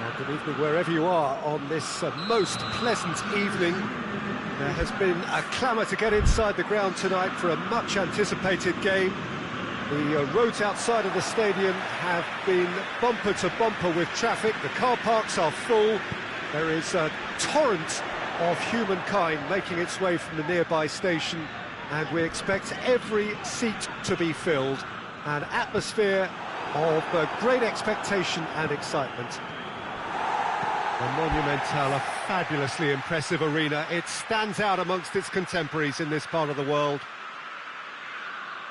Well, good evening wherever you are on this most pleasant evening. There has been a clamour to get inside the ground tonight for a much anticipated game. The roads outside of the stadium have been bumper to bumper with traffic. The car parks are full. There is a torrent of humankind making its way from the nearby station, and we expect every seat to be filled. An atmosphere of great expectation and excitement. The Monumental, a fabulously impressive arena. It stands out amongst its contemporaries in this part of the world.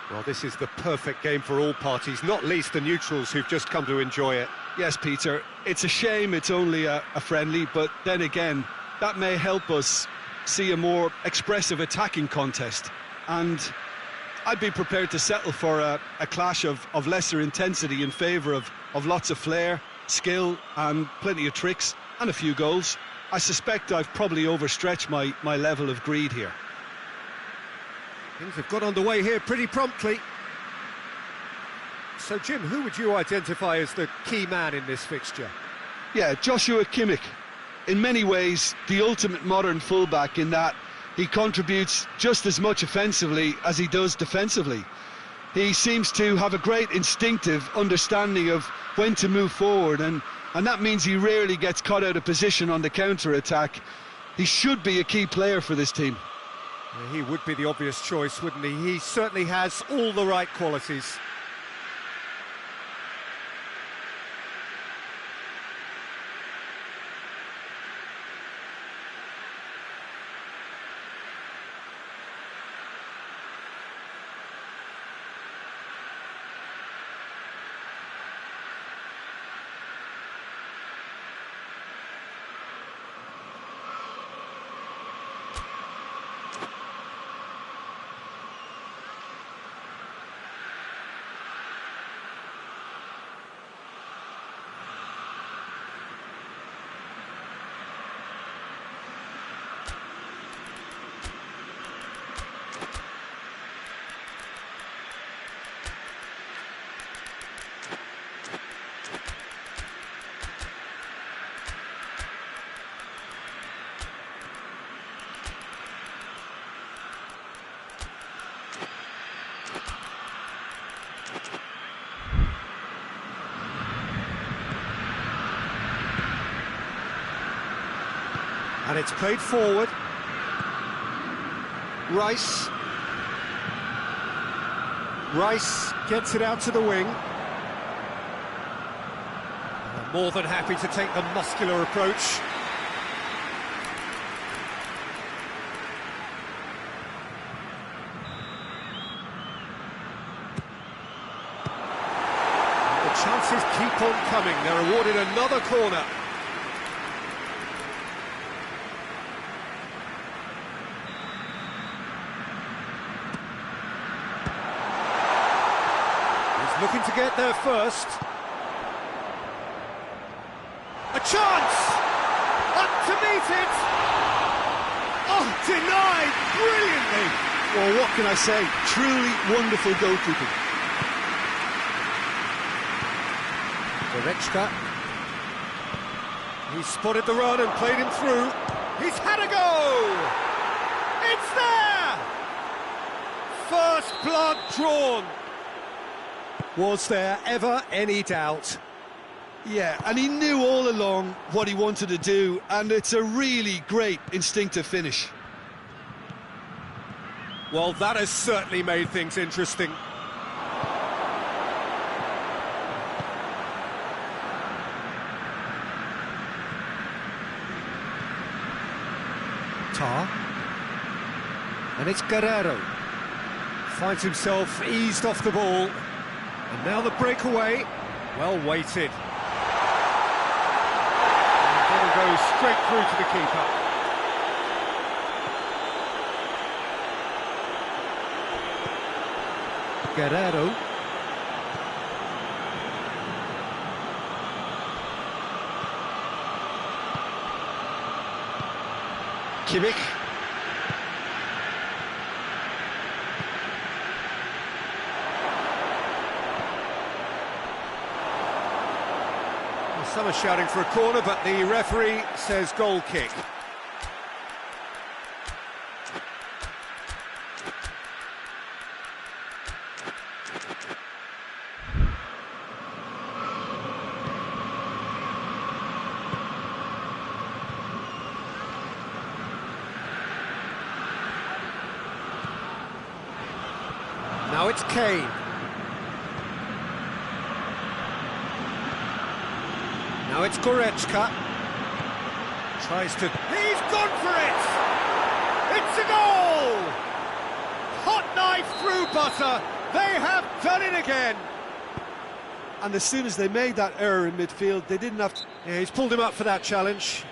Well, this is the perfect game for all parties, not least the neutrals who've just come to enjoy it. Yes, Peter, it's a shame it's only a friendly, but then again, that may help us see a more expressive attacking contest. And I'd be prepared to settle for a clash of lesser intensity in favour of lots of flair, skill and plenty of tricks and a few goals. I suspect I've probably overstretched my level of greed here. Things have got underway here pretty promptly. So, Jim, who would you identify as the key man in this fixture? Yeah, Joshua Kimmich. In many ways, the ultimate modern fullback in that he contributes just as much offensively as he does defensively. He seems to have a great instinctive understanding of when to move forward, and that means he rarely gets caught out of position on the counter-attack. He should be a key player for this team. Yeah, he would be the obvious choice, wouldn't he? He certainly has all the right qualities. And it's played forward. Rice gets it out to the wing. They're more than happy to take the muscular approach. And the chances keep on coming. They're awarded another corner. Looking to get there first. A chance! Up to meet it! Oh, denied brilliantly! Well, what can I say? Truly wonderful goalkeeping. Goretzka. He spotted the run and played him through. He's had a go! It's there! First blood drawn. Was there ever any doubt? Yeah, and he knew all along what he wanted to do, and it's a really great instinctive finish. Well, that has certainly made things interesting. Tar. And it's Guerrero. Finds himself eased off the ball. And now the breakaway, well weighted. And the ball goes straight through to the keeper. Guerrero. Kimmich. Some are shouting for a corner, but the referee says goal kick. Now it's Kane. Now it's Goretzka. Tries to... He's gone for it! It's a goal! Hot knife through butter. They have done it again. And as soon as they made that error in midfield, they didn't have to... Yeah, he's pulled him up for that challenge.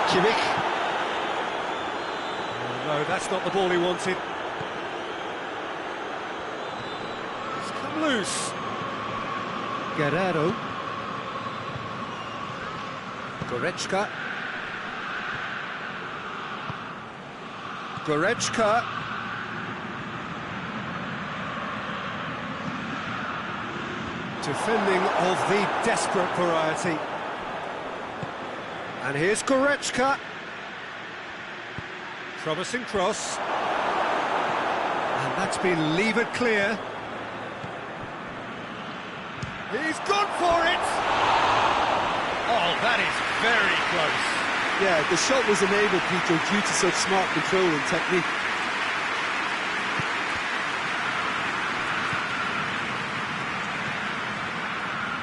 Kimmich. No, that's not the ball he wanted. It's come loose. Guerrero. Goretzka. Goretzka. Defending of the desperate variety. And here's Goretzka. Promising cross. And that's been levered clear. He's gone for it! Oh, that is very close. Yeah, the shot was enabled, Peter, due to such smart control and technique.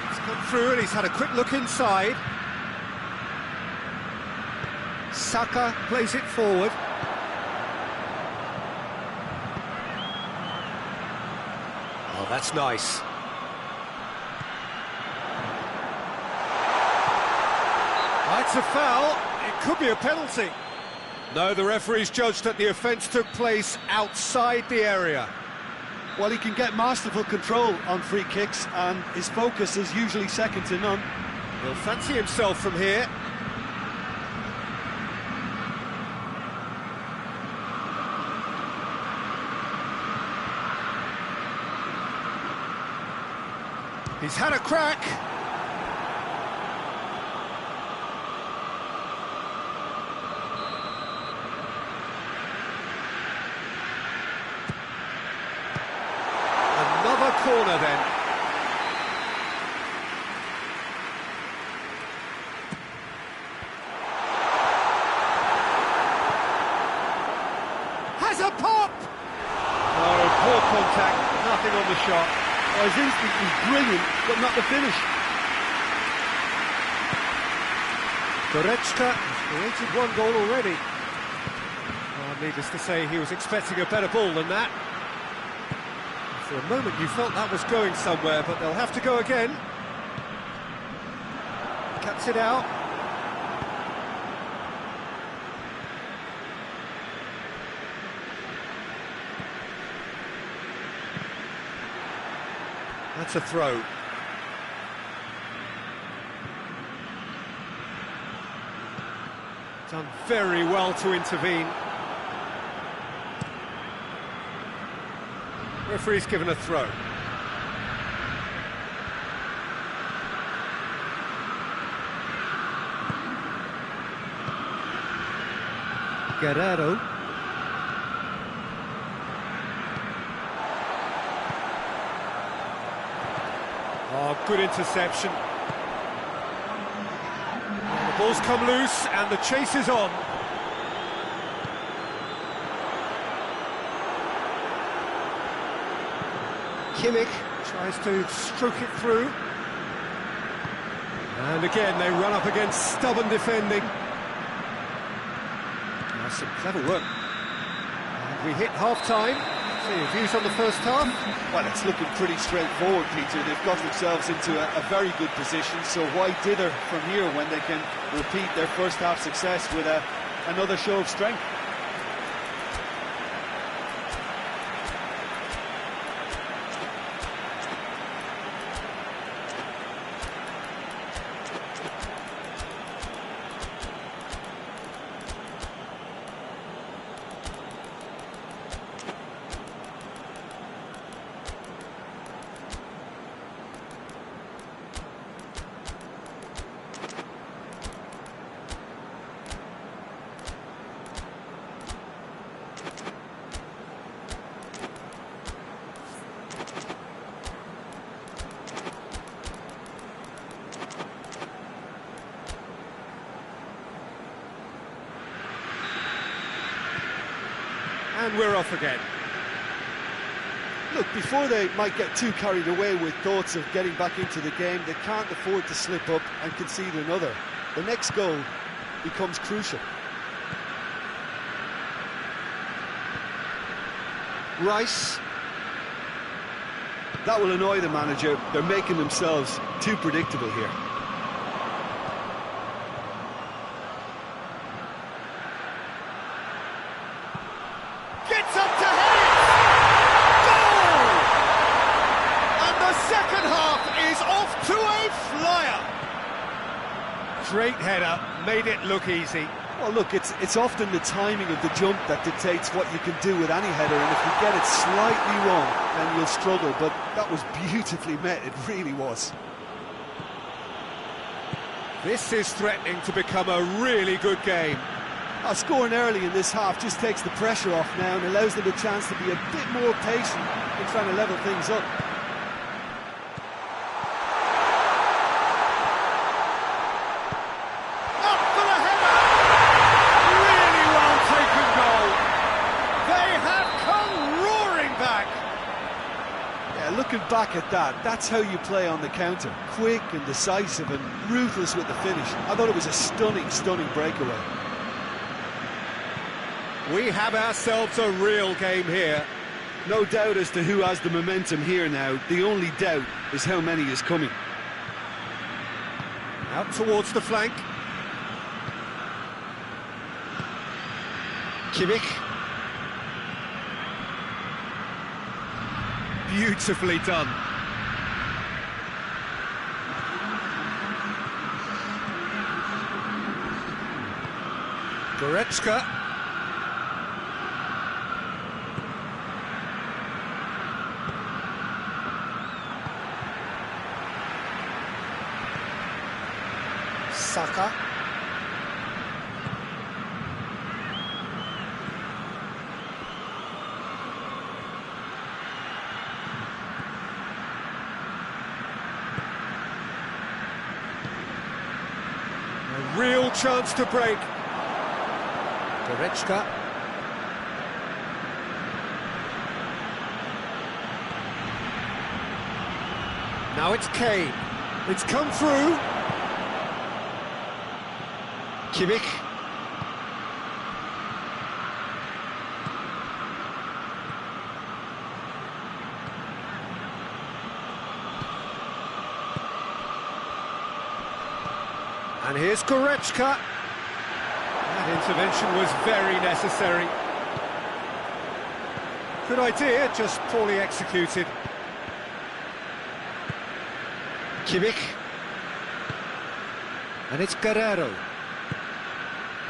He's come through and he's had a quick look inside. Saka plays it forward. Oh, that's nice. That's a foul. It could be a penalty. No, the referee's judged that the offence took place outside the area. Well, he can get masterful control on free kicks, and his focus is usually second to none. He'll fancy himself from here. He's had a crack. Another corner then. Has a pop! Oh, poor contact, nothing on the shot. Oh, his instinct was brilliant, but not the finish. Goretzka has created one goal already. Oh, needless to say, he was expecting a better ball than that. For a moment you felt that was going somewhere, but they'll have to go again. Cuts it out. That's a throw. Done very well to intervene. Referee's given a throw. Guerrero. Oh, good interception. And the ball's come loose and the chase is on. Kimmich tries to stroke it through. And again, they run up against stubborn defending. That's some clever work. And we hit half-time. So your views on the first half? Well, it's looking pretty straightforward, Peter. They've got themselves into a very good position, so why dither from here when they can repeat their first half success with another show of strength? And we're off again. Look, before they might get too carried away with thoughts of getting back into the game, they can't afford to slip up and concede another. The next goal becomes crucial. Rice. That will annoy the manager. They're making themselves too predictable here. Gets up to head it! Goal! And the second half is off to a flyer. Great header, made it look easy. Well, look, it's often the timing of the jump that dictates what you can do with any header, and if you get it slightly wrong, then you'll struggle, but that was beautifully met, it really was. This is threatening to become a really good game. Scoring early in this half just takes the pressure off now and allows them a chance to be a bit more patient in trying to level things up. Looking back at that, that's how you play on the counter. Quick and decisive and ruthless with the finish. I thought it was a stunning, stunning breakaway. We have ourselves a real game here. No doubt as to who has the momentum here now. The only doubt is how many is coming. Out towards the flank. Kimmich. Beautifully done. Goretzka. Saka. Real chance to break. Goretzka. Now it's Kane. It's come through. Kimmich. And here's Goretzka. That intervention was very necessary. Good idea, just poorly executed. Kimmich. And it's Guerrero.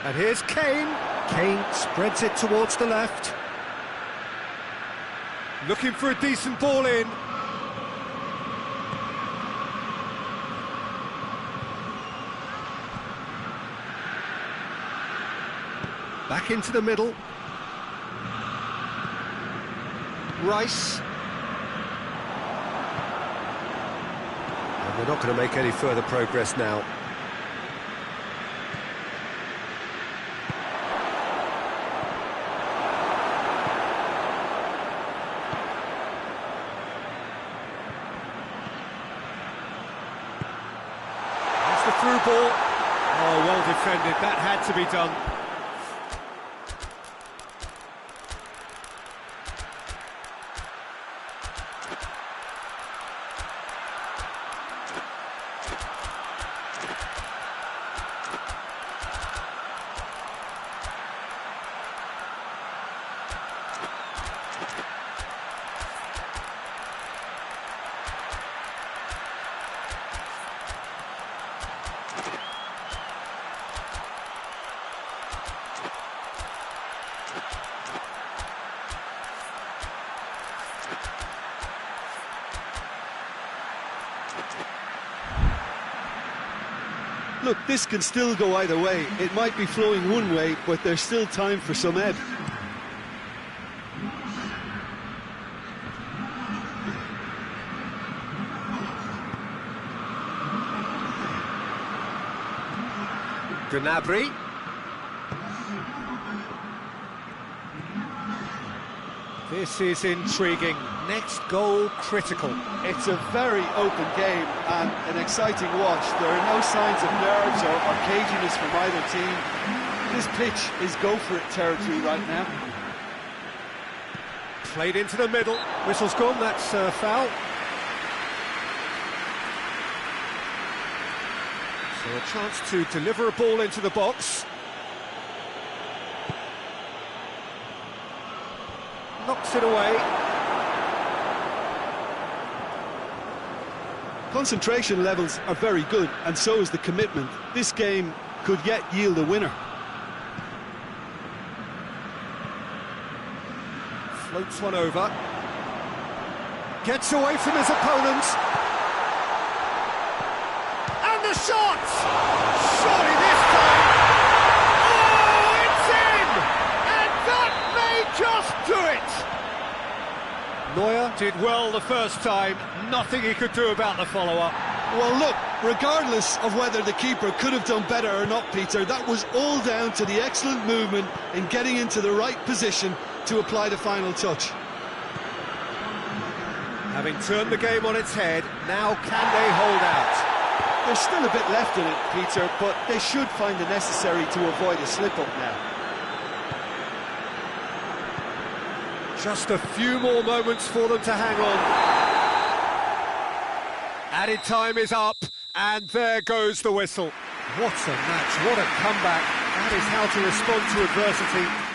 And here's Kane. Kane spreads it towards the left. Looking for a decent ball in. Back into the middle. Rice. And they're not going to make any further progress now. That's the through ball. Oh, well defended. That had to be done. Look, this can still go either way. It might be flowing one way, but there's still time for some ebb. Gnabry. This is intriguing. Next goal critical. It's a very open game and an exciting watch. There are no signs of nerves or caginess from either team. This pitch is go-for-it territory right now. Played into the middle. Whistle's gone, that's foul. So a chance to deliver a ball into the box. Knocks it away. Concentration levels are very good, and so is the commitment. This game could yet yield a winner. Floats one over. Gets away from his opponent. And the shot! Surely this time! Oh, it's in! And that may just do it! Neuer did well the first time. Nothing he could do about the follow-up. Well, look, regardless of whether the keeper could have done better or not, Peter, that was all down to the excellent movement in getting into the right position to apply the final touch. Having turned the game on its head, now can they hold out? There's still a bit left in it, Peter, but they should find the necessary to avoid a slip-up now. Just a few more moments for them to hang on. Added time is up, and there goes the whistle. What a match, what a comeback. That is how to respond to adversity.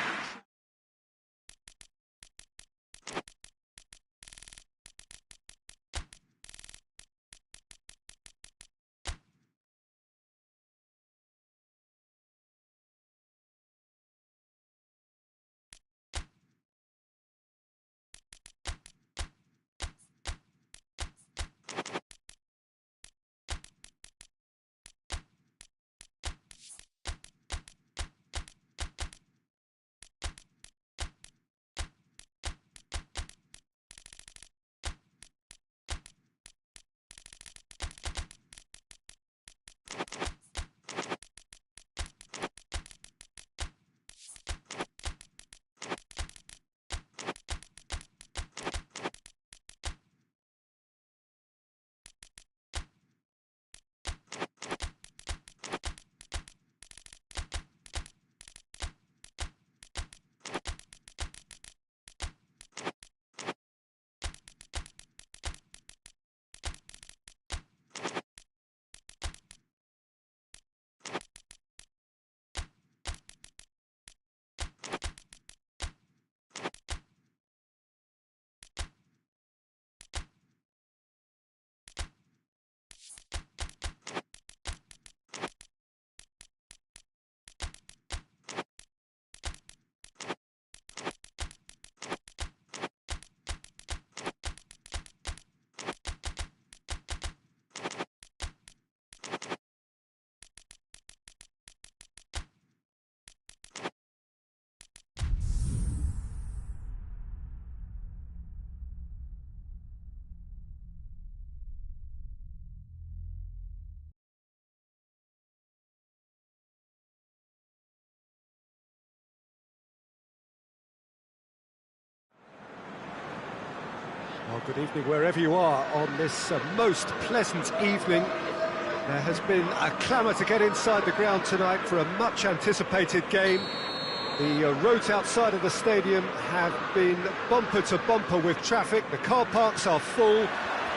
Well, good evening wherever you are on this most pleasant evening. There has been a clamour to get inside the ground tonight for a much-anticipated game. The roads outside of the stadium have been bumper to bumper with traffic. The car parks are full.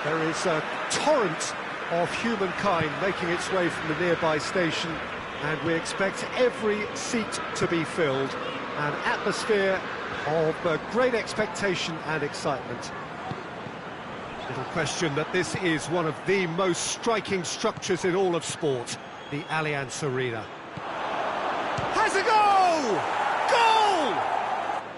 There is a torrent of humankind making its way from the nearby station, and we expect every seat to be filled. An atmosphere of great expectation and excitement. Little question that this is one of the most striking structures in all of sport, the Allianz Arena. Has a goal! Goal!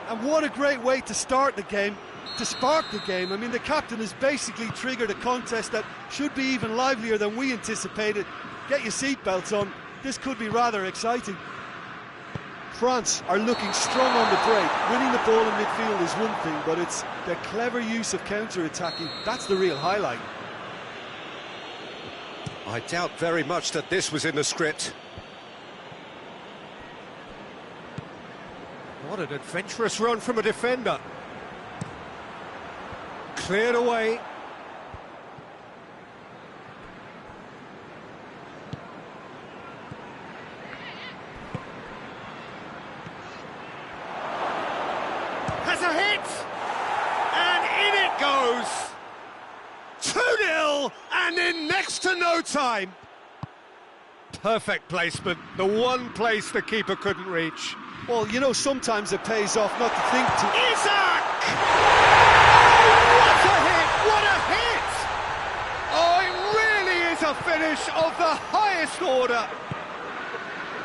And what a great way to start the game, to spark the game. I mean, the captain has basically triggered a contest that should be even livelier than we anticipated. Get your seatbelts on, this could be rather exciting. France are looking strong on the break. Winning the ball in midfield is one thing, but it's the clever use of counter-attacking. That's the real highlight. I doubt very much that this was in the script. What an adventurous run from a defender. Cleared away. Has a hit! And in it goes! 2-0, and in next to no time. Perfect placement, the one place the keeper couldn't reach. Well, you know, sometimes it pays off not to think too... Isak! Oh, what a hit! What a hit! Oh, it really is a finish of the highest order.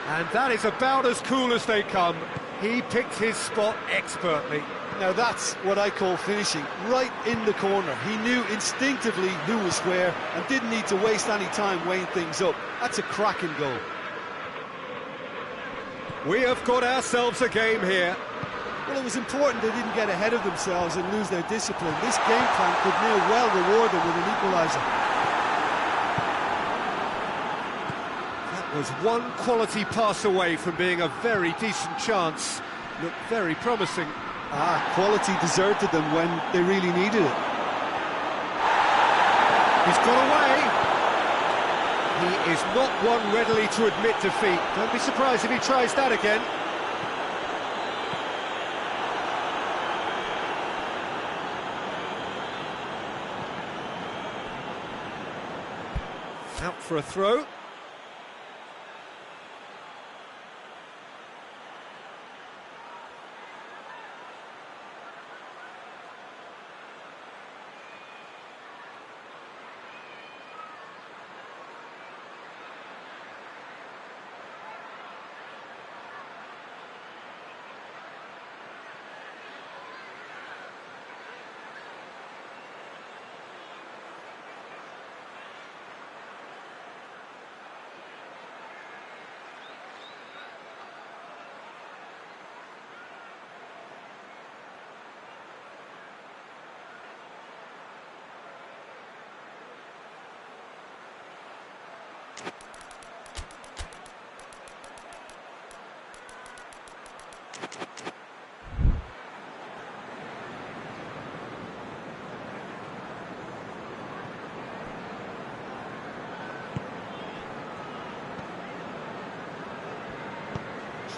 And that is about as cool as they come. He picked his spot expertly. Now that's what I call finishing, right in the corner. He knew instinctively who was where and didn't need to waste any time weighing things up. That's a cracking goal. We have got ourselves a game here. Well, it was important they didn't get ahead of themselves and lose their discipline. This game plan could now well reward them with an equaliser. That was one quality pass away from being a very decent chance. Looked very promising. Quality deserted them when they really needed it. He's got away. He is not one readily to admit defeat. Don't be surprised if he tries that again. Out for a throw.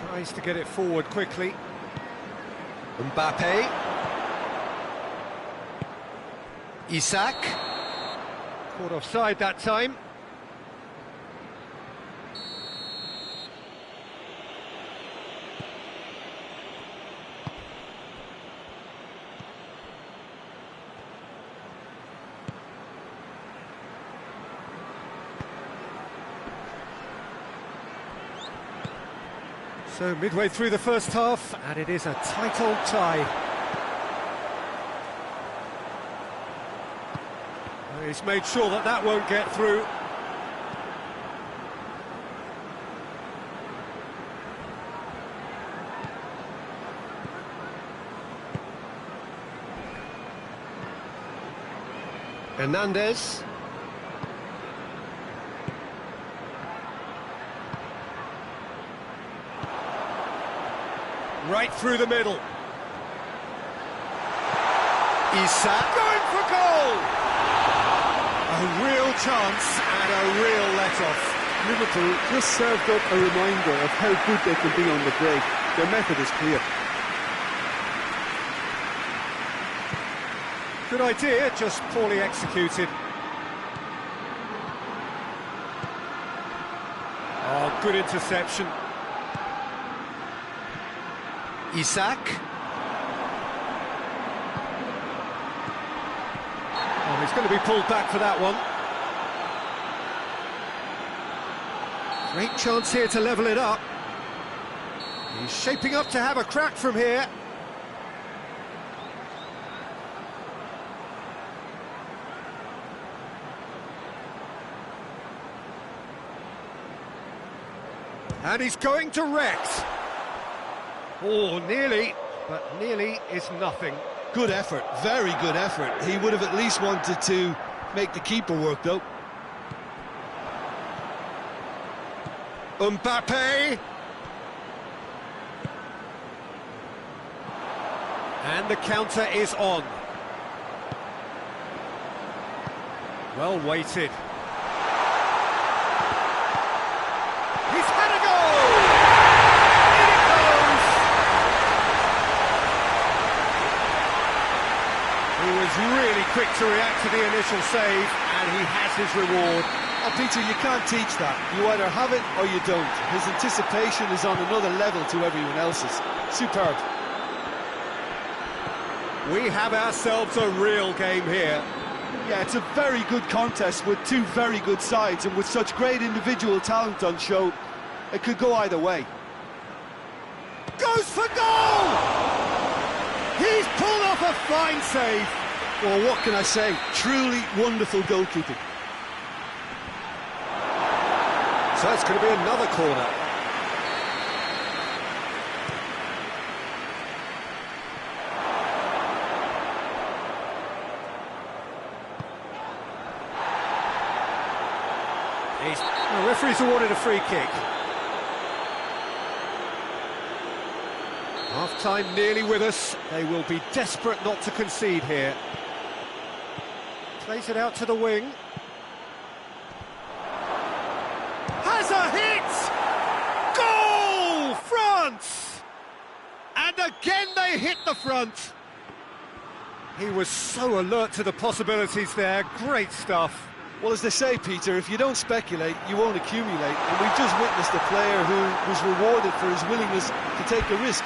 Tries to get it forward quickly. Mbappe. Isak. Caught offside that time. So midway through the first half, and it is a tight old tie. He's made sure that that won't get through. Hernandez. Right through the middle. Isak going for goal! A real chance and a real let-off. Liverpool just served up a reminder of how good they can be on the break. Their method is clear. Good idea, just poorly executed. Oh, good interception. Isak. Oh, he's going to be pulled back for that one. Great chance here to level it up. He's shaping up to have a crack from here. And he's going direct. Oh, nearly, but nearly is nothing. Good effort, very good effort. He would have at least wanted to make the keeper work, though. Mbappe. And the counter is on. Well weighted. He's had a goal! In it goes! He was really quick to react to the initial save, and he has his reward. Oh, Peter, you can't teach that. You either have it or you don't. His anticipation is on another level to everyone else's. Superb. We have ourselves a real game here. Yeah, it's a very good contest with two very good sides, and with such great individual talent on show, it could go either way. Goes for goal! He's pulled off a fine save. Well, what can I say? Truly wonderful goalkeeping. So it's going to be another corner. The referee's awarded a free kick. Half-time nearly with us. They will be desperate not to concede here. Plays it out to the wing. Has a hit! Goal! France! And again they hit the front. He was so alert to the possibilities there. Great stuff. Well, as they say, Peter, if you don't speculate, you won't accumulate. And we've just witnessed a player who was rewarded for his willingness to take a risk,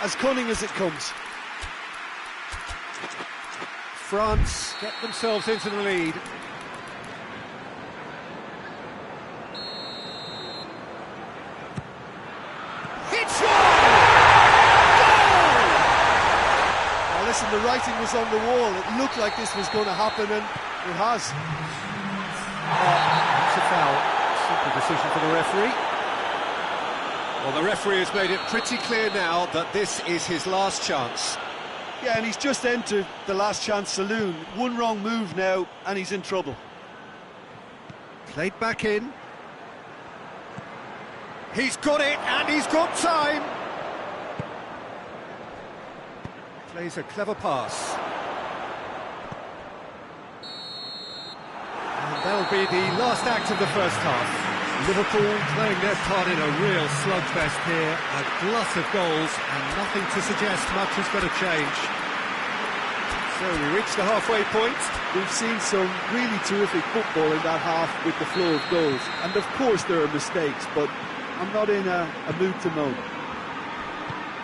as cunning as it comes. France get themselves into the lead. Hits one! Goal! Now listen, the writing was on the wall. It looked like this was going to happen, and it has. That's a foul. Simple decision for the referee. Well, the referee has made it pretty clear now that this is his last chance. Yeah, and he's just entered the last chance saloon. One wrong move now, and he's in trouble. Played back in. He's got it, and he's got time. Plays a clever pass. That'll be the last act of the first half. Liverpool playing their part in a real slugfest here, a glut of goals, and nothing to suggest much is going to change. So we reach the halfway point. We've seen some really terrific football in that half with the flow of goals. And of course there are mistakes, but I'm not in a mood to moan.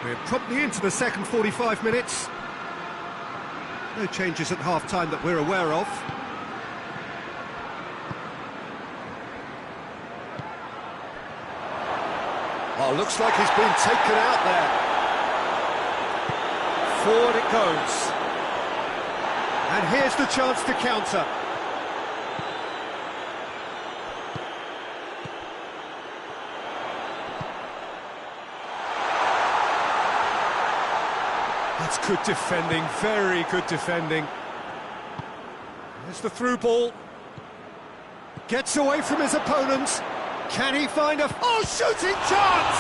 We're promptly into the second 45 minutes. No changes at half-time that we're aware of. Oh, looks like he's been taken out there. Forward it goes. And here's the chance to counter. That's good defending, very good defending. There's the through ball. Gets away from his opponent. Can he find a... Oh, shooting chance!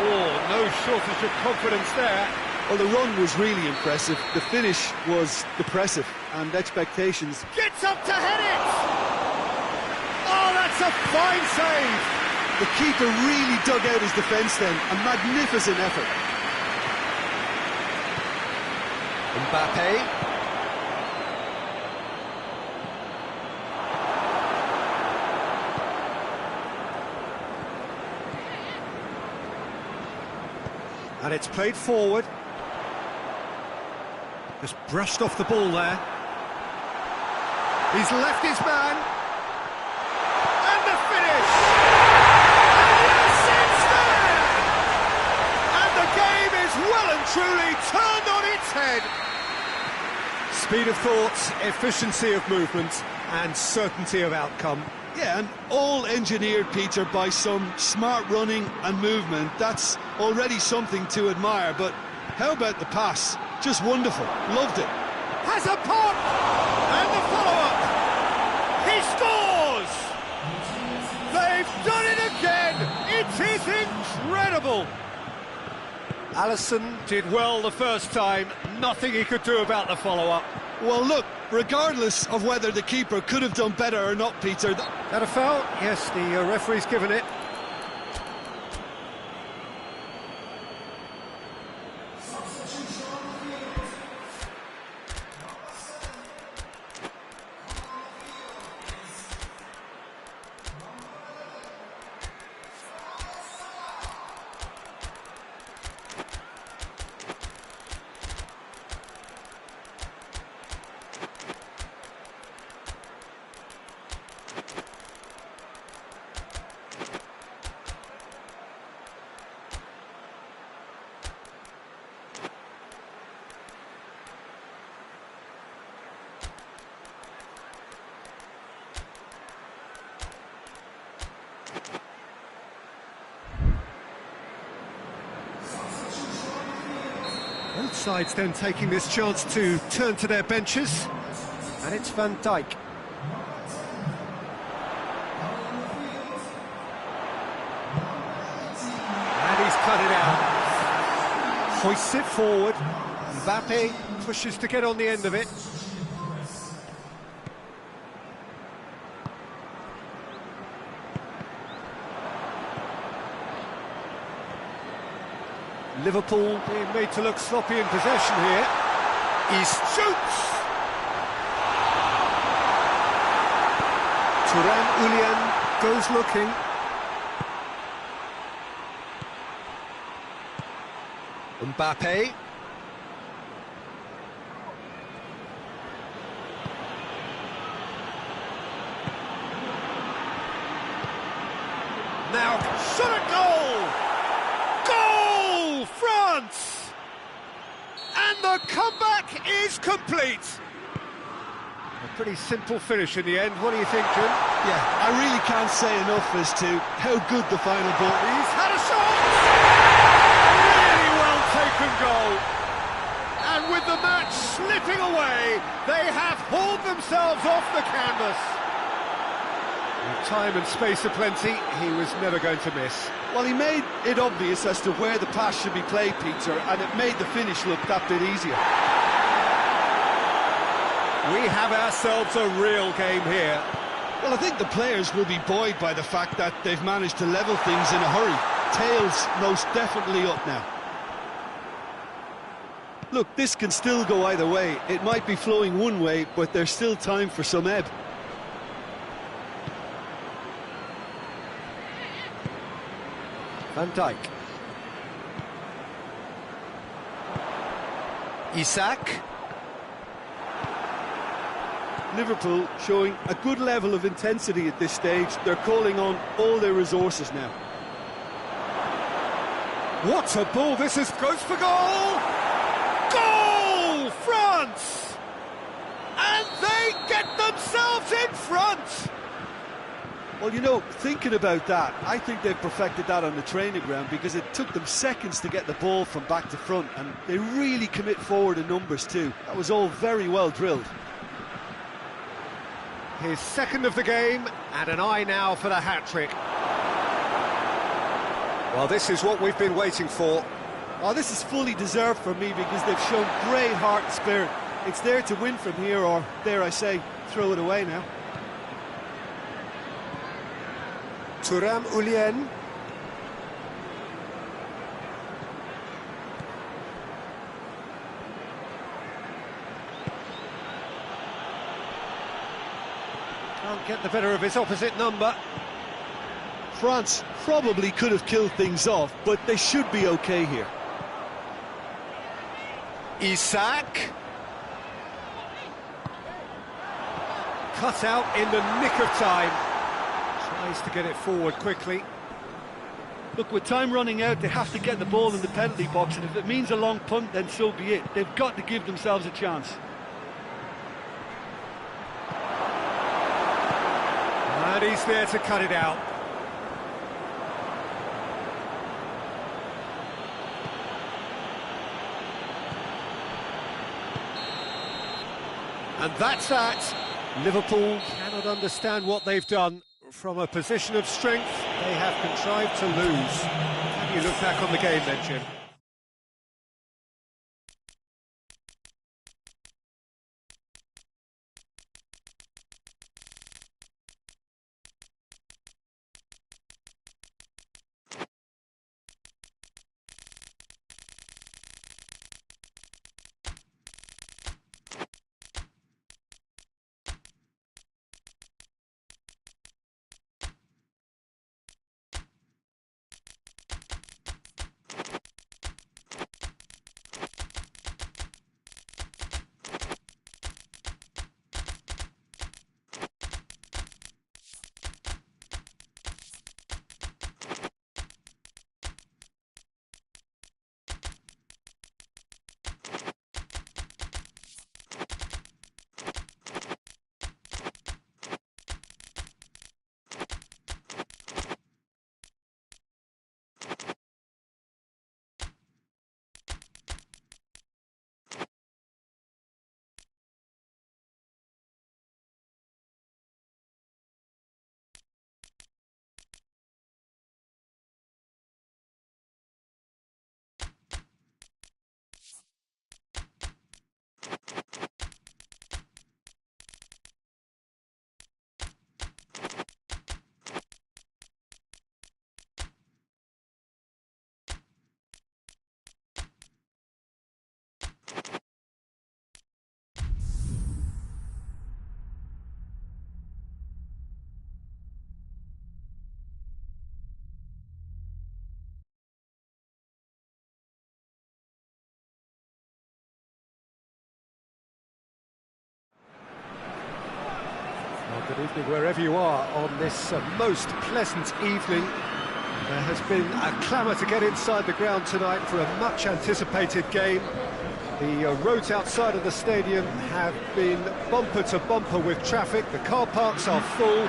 Oh, no shortage of confidence there. Well, the run was really impressive. The finish was depressive, and expectations... Gets up to head it! Oh, that's a fine save! The keeper really dug out his defence then. A magnificent effort. Mbappe. And it's played forward. Just brushed off the ball there. He's left his man. And the finish! And yes, it's there! And the game is well and truly turned on its head. Speed of thought, efficiency of movement, and certainty of outcome. Yeah, and all engineered, Peter, by some smart running and movement. That's already something to admire, but how about the pass? Just wonderful. Loved it. Has a pop! And the follow-up! He scores! They've done it again! It is incredible! Alisson did well the first time. Nothing he could do about the follow-up. Well, look, regardless of whether the keeper could have done better or not, Peter... That a foul? Yes, the referee's given it. Both sides then taking this chance to turn to their benches, and it's Van Dijk. And he's cut it out. Hoists it forward. Mbappe pushes to get on the end of it. Liverpool being made to look sloppy in possession here. He shoots! Thuram goes looking. Mbappe. Now, shot at goal! Goal! France! And the comeback is complete. A pretty simple finish in the end. What do you think, Jim? Yeah, I really can't say enough as to how good the final ball. He's had a shot! Really well taken goal. And with the match slipping away, they have hauled themselves off the canvas. With time and space aplenty, he was never going to miss. Well, he made it obvious as to where the pass should be played, Peter, and it made the finish look that bit easier. We have ourselves a real game here. Well, I think the players will be buoyed by the fact that they've managed to level things in a hurry. Tails most definitely up now. Look, this can still go either way. It might be flowing one way, but there's still time for some ebb. Van Dijk. Isak. Liverpool showing a good level of intensity at this stage. They're calling on all their resources now. What a ball, this is goes for goal! Goal! France! And they get themselves in front! Well, you know, thinking about that, I think they've perfected that on the training ground because it took them seconds to get the ball from back to front, and they really commit forward in numbers too. That was all very well drilled. His second of the game, and an eye now for the hat-trick. Well, this is what we've been waiting for. Oh, this is fully deserved for me because they've shown great heart and spirit. It's there to win from here, or, dare I say, throw it away now. Thuram. Can't get the better of his opposite number. France probably could have killed things off, but they should be okay here. Isak. Cut out in the nick of time. Tries to get it forward quickly. Look, with time running out, they have to get the ball in the penalty box, and if it means a long punt, then so be it. They've got to give themselves a chance. And he's there to cut it out. And that's that. Liverpool cannot understand what they've done. From a position of strength, they have contrived to lose. How do you look back on the game then, Jim? Good evening wherever you are on this most pleasant evening. There has been a clamour to get inside the ground tonight for a much anticipated game. The roads outside of the stadium have been bumper to bumper with traffic. The car parks are full.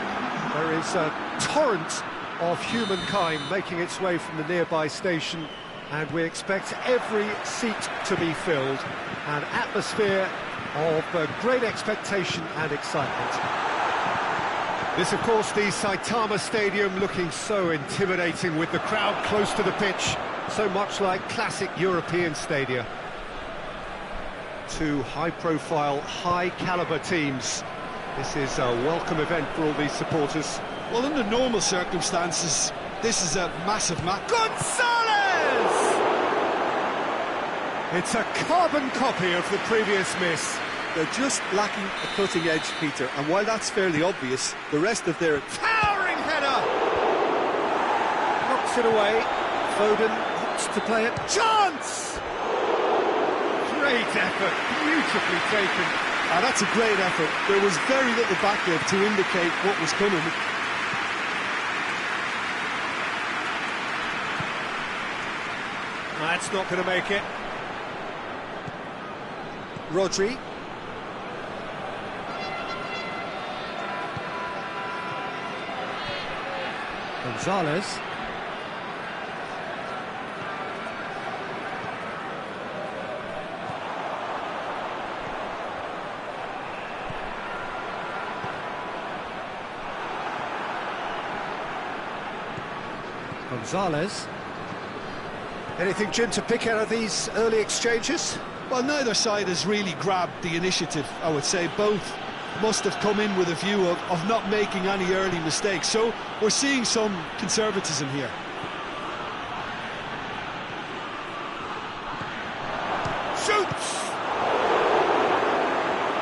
There is a torrent of humankind making its way from the nearby station, and we expect every seat to be filled. An atmosphere of great expectation and excitement. This, of course, the Saitama Stadium, looking so intimidating with the crowd close to the pitch, so much like classic European stadia. Two high-profile, high-caliber teams. This is a welcome event for all these supporters. Well, under normal circumstances, this is a massive match. Gonzalez! It's a carbon copy of the previous miss. They're just lacking a cutting edge, Peter, and while that's fairly obvious, the rest of their... Towering header! Knocks it away. Foden wants to play it. Chance! Great effort, beautifully taken. That's a great effort. There was very little backup to indicate what was coming. That's not going to make it. Rodri. Gonzalez. Gonzalez. Anything, Jim, to pick out of these early exchanges? Well, neither side has really grabbed the initiative, I would say. Both must have come in with a view of not making any early mistakes. So we're seeing some conservatism here. Shoots!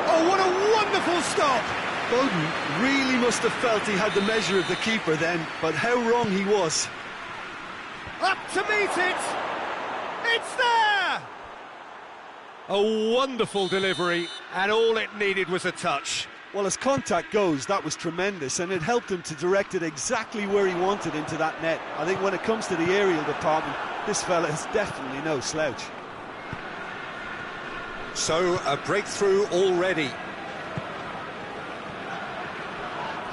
Oh, what a wonderful stop! Foden really must have felt he had the measure of the keeper then, but how wrong he was. Up to meet it! It's there! A wonderful delivery, and all it needed was a touch. Well, as contact goes, that was tremendous, and it helped him to direct it exactly where he wanted into that net. I think when it comes to the aerial department, this fella is definitely no slouch. So, a breakthrough already.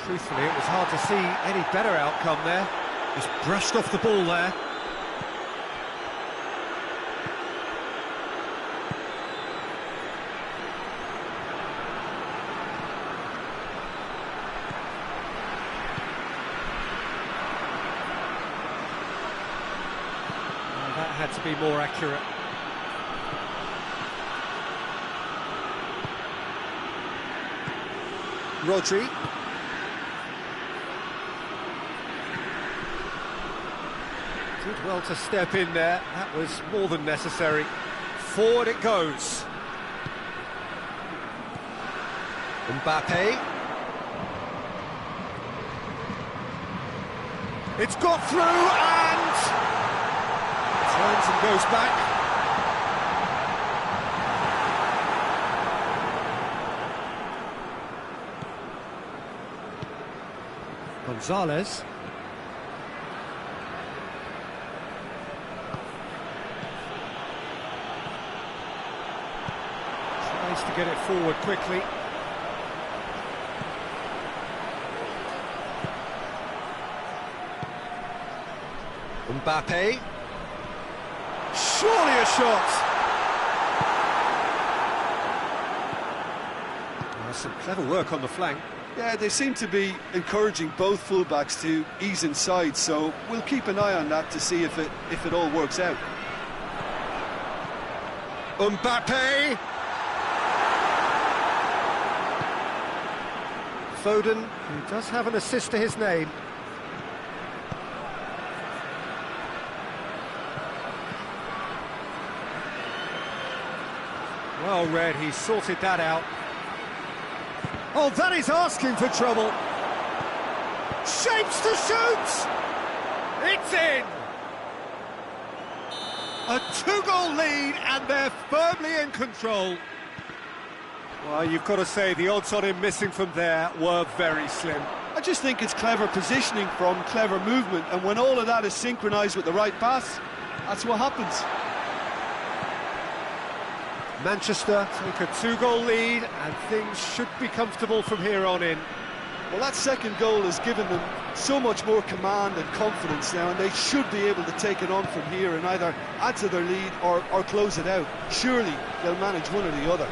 Truthfully, it was hard to see any better outcome there. Just brushed off the ball there. That had to be more accurate. Rodri. Did well to step in there. That was more than necessary. Forward it goes. Mbappe. It's got through and turns and goes back. Gonzalez. Tries to get it forward quickly. Mbappe. Surely a shot. Some clever work on the flank. Yeah, they seem to be encouraging both fullbacks to ease inside, so we'll keep an eye on that to see if it all works out. Mbappe. Foden, who does have an assist to his name. Well read, he sorted that out. Oh, that is asking for trouble. Shapes to shoot! It's in! A 2-goal lead, and they're firmly in control. Well, you've got to say the odds on him missing from there were very slim. I just think it's clever positioning from clever movement, and when all of that is synchronised with the right pass, that's what happens. Manchester take a 2-goal lead, and things should be comfortable from here on in. Well, that second goal has given them so much more command and confidence now, and they should be able to take it on from here and either add to their lead or close it out. Surely they'll manage one or the other.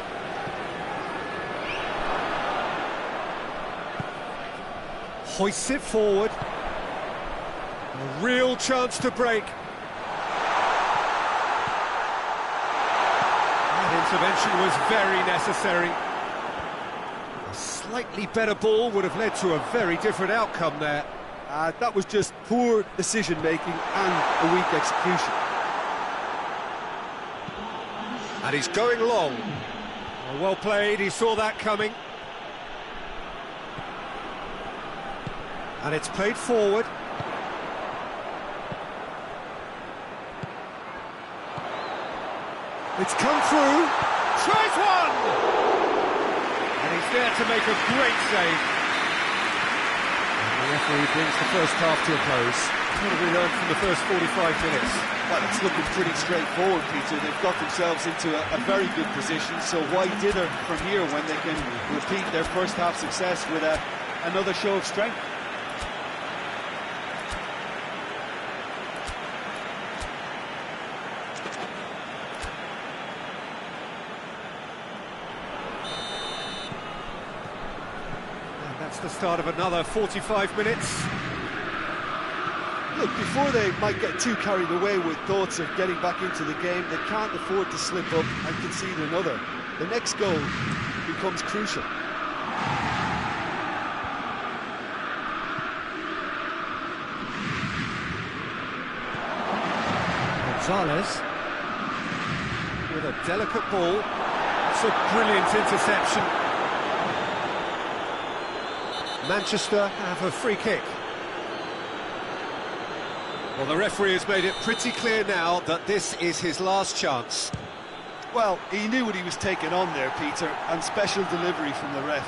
Hoists it forward. A real chance to break. That intervention was very necessary. A slightly better ball would have led to a very different outcome there. That was just poor decision-making and a weak execution. And he's going long. Well played, he saw that coming. And it's played forward. It's come through. Tries one! And he's there to make a great save. And the referee brings the first half to a close. What have we learned from the first 45 minutes? Well, it's looking pretty straightforward, Peter. They've got themselves into a very good position, so why dither from here when they can repeat their first half success with another show of strength? That's the start of another 45 minutes. Look, before they might get too carried away with thoughts of getting back into the game, they can't afford to slip up and concede another. The next goal becomes crucial. Gonzalez with a delicate ball. It's a brilliant interception. Manchester have a free kick. Well, the referee has made it pretty clear now that this is his last chance. Well, he knew what he was taking on there, Peter, and special delivery from the ref.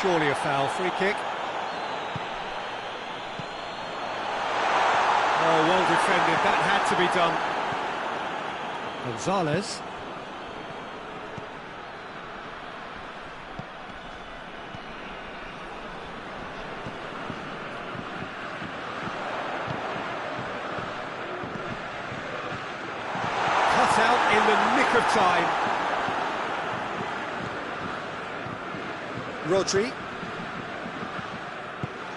Surely a foul. Free kick. Oh, well defended. That had to be done. Gonzalez. Cut out in the nick of time. Rodri.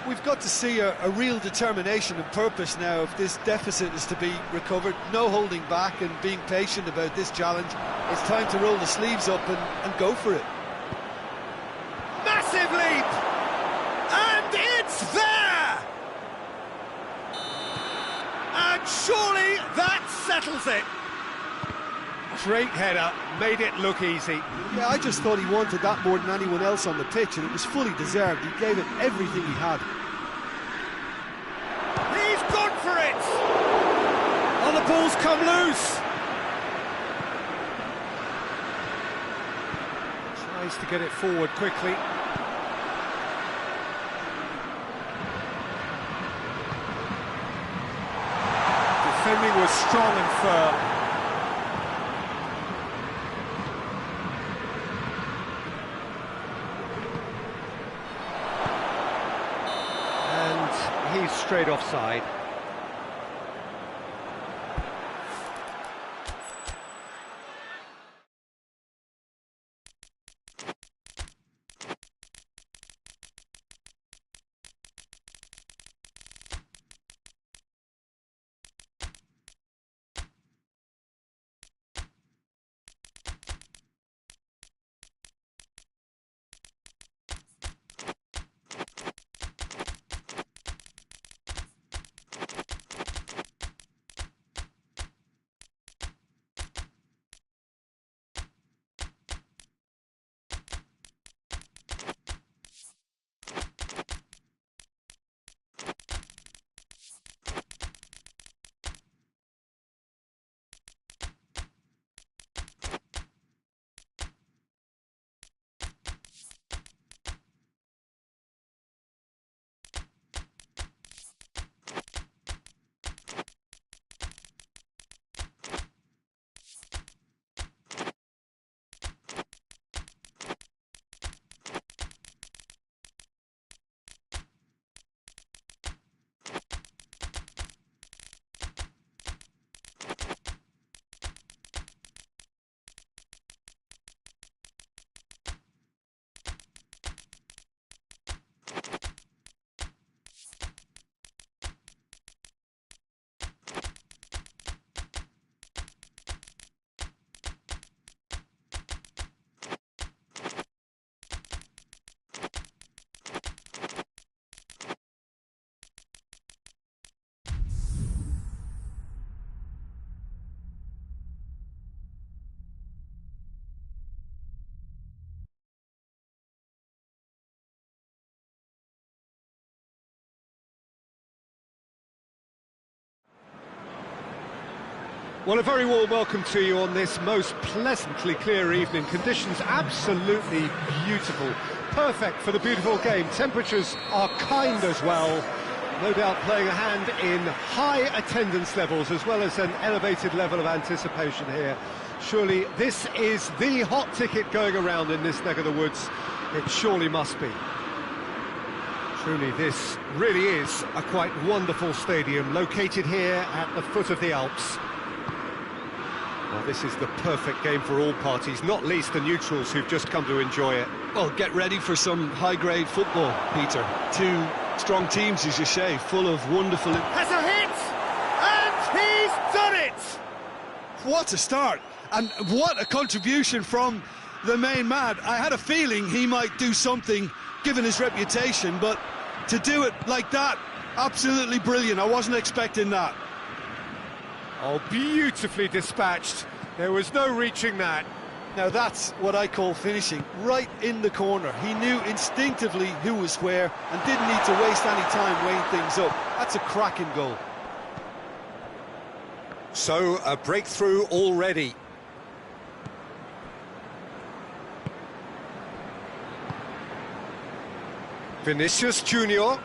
We've got to see a real determination and purpose now if this deficit is to be recovered. No holding back and being patient about this challenge. It's time to roll the sleeves up and go for it. Massive leap! And it's there! And surely that settles it. Great header, made it look easy. Yeah, I just thought he wanted that more than anyone else on the pitch, and it was fully deserved. He gave it everything he had. He's gone for it! Oh, the ball's come loose! Tries to get it forward quickly. Defending was strong and firm. He's straight offside. Well, a very warm welcome to you on this most pleasantly clear evening. Conditions absolutely beautiful. Perfect for the beautiful game. Temperatures are kind as well. No doubt playing a hand in high attendance levels as well as an elevated level of anticipation here. Surely this is the hot ticket going around in this neck of the woods. It surely must be. Truly, this really is a quite wonderful stadium located here at the foot of the Alps. Well, this is the perfect game for all parties, not least the neutrals who've just come to enjoy it. Well, get ready for some high-grade football, Peter. Two strong teams, as you say, full of wonderful... Has a hit! And he's done it! What a start! And what a contribution from the main man. I had a feeling he might do something, given his reputation, but to do it like that, absolutely brilliant. I wasn't expecting that. Oh, beautifully dispatched. There was no reaching that. Now that's what I call finishing, right in the corner. He knew instinctively who was where and didn't need to waste any time weighing things up. That's a cracking goal. So, a breakthrough already. Vinicius Junior.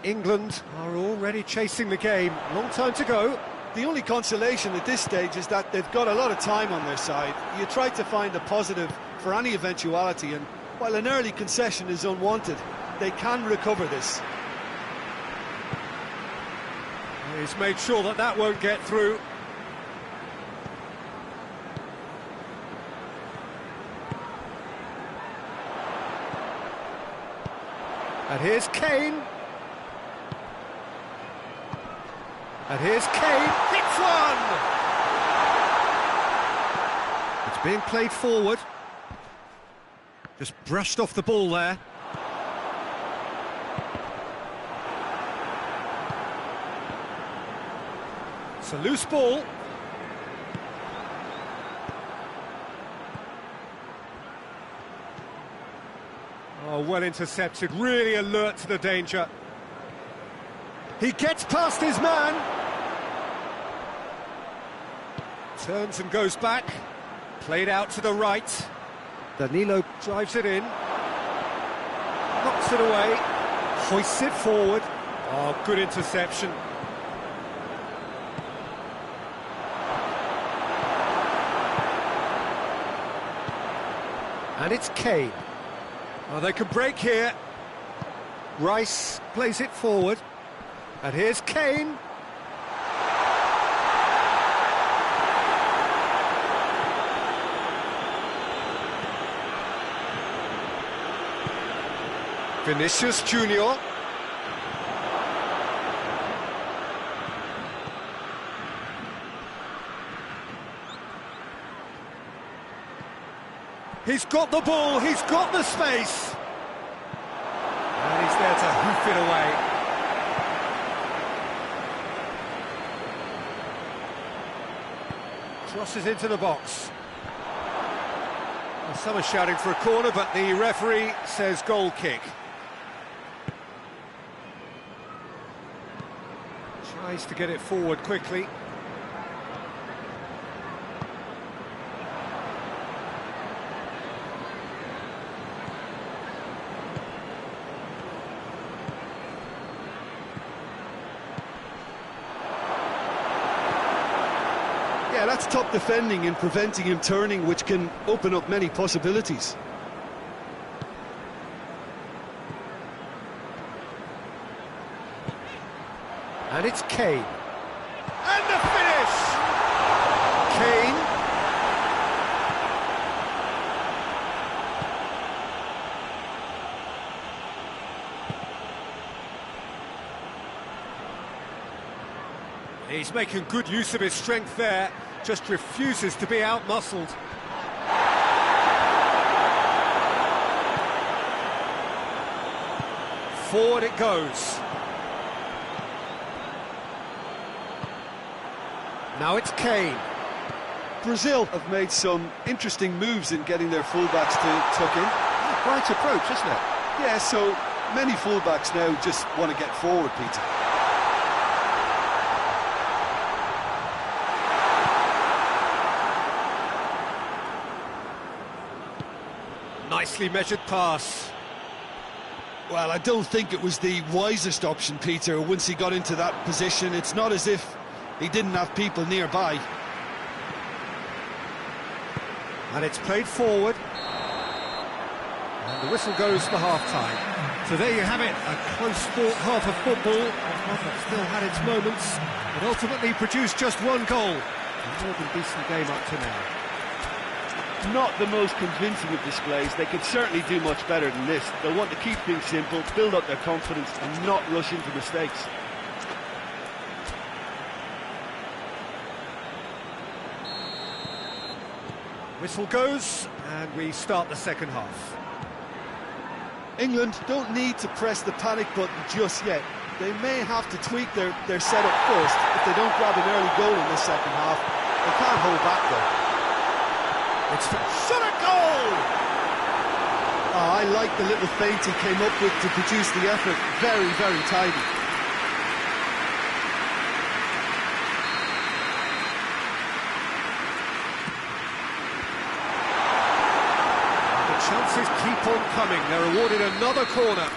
England are already chasing the game. Long time to go. The only consolation at this stage is that they've got a lot of time on their side. You try to find a positive for any eventuality, and while an early concession is unwanted, they can recover this. He's made sure that that won't get through. And here's Kane. And here's Kane, hits one! It's being played forward. Just brushed off the ball there. It's a loose ball. Oh, well intercepted, really alert to the danger. He gets past his man. Turns and goes back. Played out to the right. Danilo drives it in. Knocks it away. Hoists it forward. Oh, good interception. And it's Kane. Oh, they can break here. Rice plays it forward. And here's Kane. Vinicius Junior. He's got the ball, he's got the space. And he's there to hoof it away. Crosses into the box. Well, some are shouting for a corner, but the referee says goal kick. Tries to get it forward quickly. Yeah, that's top defending and preventing him turning, which can open up many possibilities. And it's Kane. And the finish! Kane. He's making good use of his strength there, just refuses to be out-muscled. Forward it goes. Now it's Kane. Brazil have made some interesting moves in getting their fullbacks to tuck in. Right approach, isn't it? Yeah, so Many fullbacks now just want to get forward, Peter. Nicely measured pass. Well, I don't think it was the wisest option, Peter, once he got into that position. It's not as if he didn't have people nearby. And it's played forward. And the whistle goes for half-time. So there you have it, a close-fought half of football. One that still had its moments, but ultimately produced just one goal. A more than decent game up to now. Not the most convincing of displays. They could certainly do much better than this. They'll want to keep things simple, build up their confidence and not rush into mistakes. Whistle goes, and we start the second half. England don't need to press the panic button just yet. They may have to tweak their setup first if they don't grab an early goal in this second half. They can't hold back though. It's shot a goal! Oh, I like the little feint he came up with to produce the effort. Very, very tidy. The chances keep on coming. They're awarded another corner.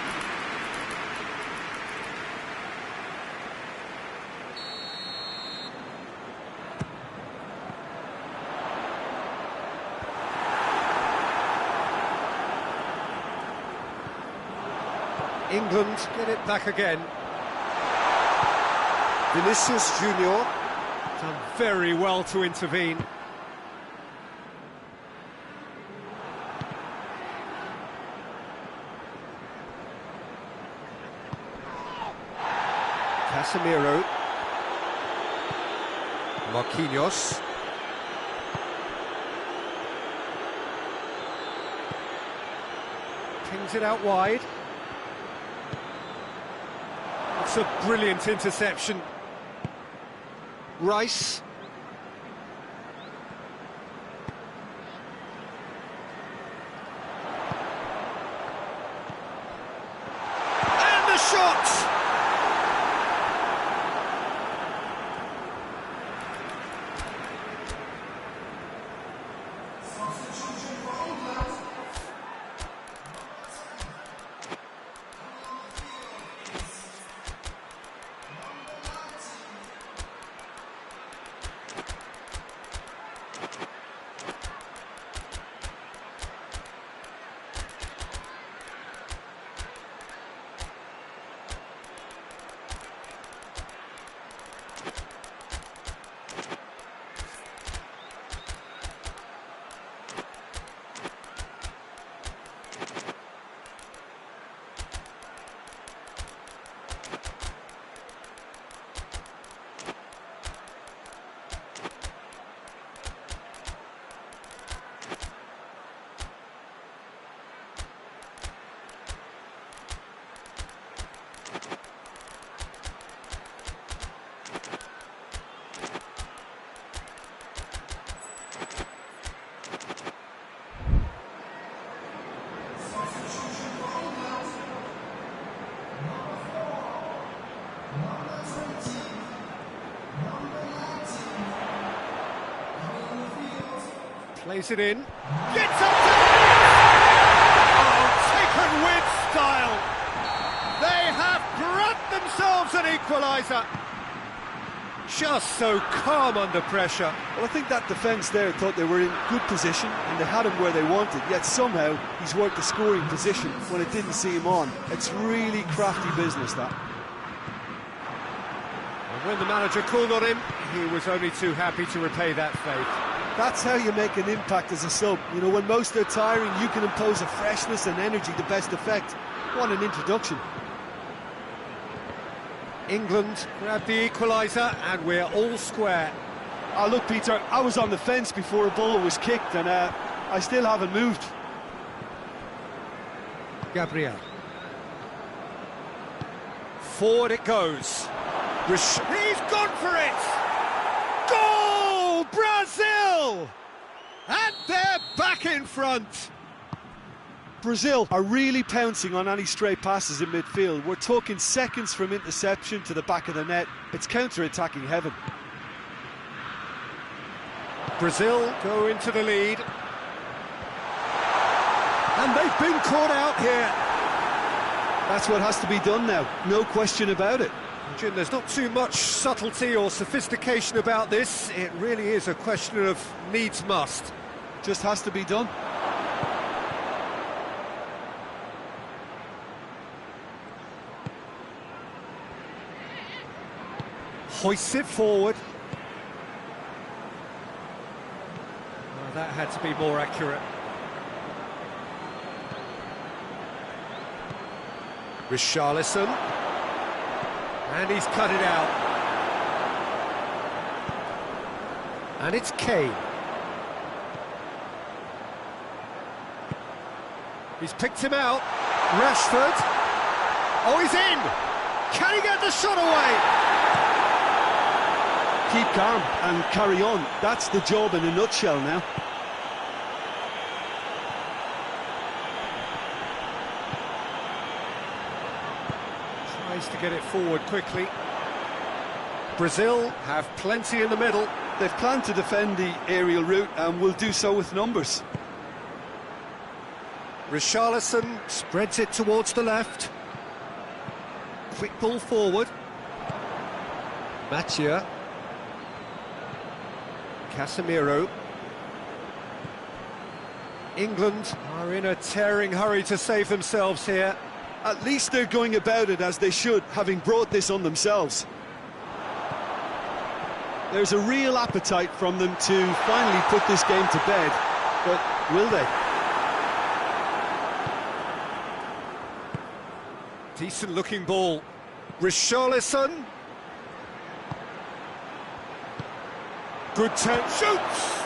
England get it back again. Vinicius Junior done very well to intervene. Casemiro. Marquinhos. Pings it out wide. It's a brilliant interception. Rice. And the shot! Plays it in. Gets up to it! Oh, taken with style! They have grabbed themselves an equaliser! Just so calm under pressure. Well, I think that defence there thought they were in good position and they had him where they wanted, yet somehow he's worked the scoring position when it didn't see him on. It's really crafty business, that. And when the manager called on him, he was only too happy to repay that faith. That's how you make an impact as a sub. You know, when most are tiring, you can impose a freshness and energy to best effect. What an introduction. England grab the equaliser and we're all square. Oh, look, Peter, I was on the fence before a ball was kicked and I still haven't moved. Gabriel. Forward it goes. He's gone for it! Goal! Brazil! And they're back in front. Brazil are really pouncing on any stray passes in midfield. We're talking seconds from interception to the back of the net. It's counter-attacking heaven. Brazil go into the lead. And they've been caught out here. That's what has to be done now, no question about it. Jim, there's not too much subtlety or sophistication about this. It really is a question of needs must. Just has to be done. Hoists it forward. Well, that had to be more accurate. Richarlison. And he's cut it out. And it's Kane. He's picked him out. Rashford. Oh, he's in! Can he get the shot away? Keep calm and carry on. That's the job in a nutshell now. Tries to get it forward quickly. Brazil have plenty in the middle. They've planned to defend the aerial route and will do so with numbers. Richarlison spreads it towards the left. Quick ball forward. Matia. Casemiro. England are in a tearing hurry to save themselves here. At least they're going about it as they should, having brought this on themselves. There's a real appetite from them to finally put this game to bed, but will they? Decent looking ball. Richarlison. Good turn, shoots!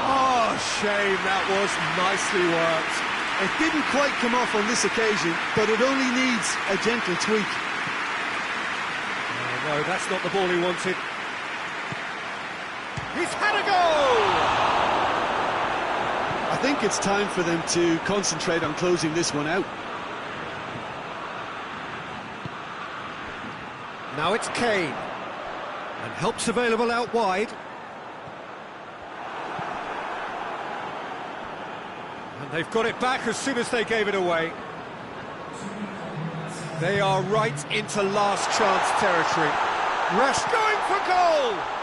Oh, shame, that was nicely worked. It didn't quite come off on this occasion, but it only needs a gentle tweak. Oh, no, that's not the ball he wanted. He's had a goal! I think it's time for them to concentrate on closing this one out. Now it's Kane. And help's available out wide. And they've got it back as soon as they gave it away. They are right into last chance territory. Rush going for goal!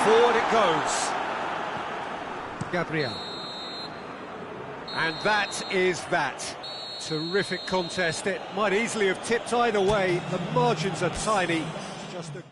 Forward it goes. Gabriel. And that is that. Terrific contest. It might easily have tipped either way. The margins are tiny. Just a...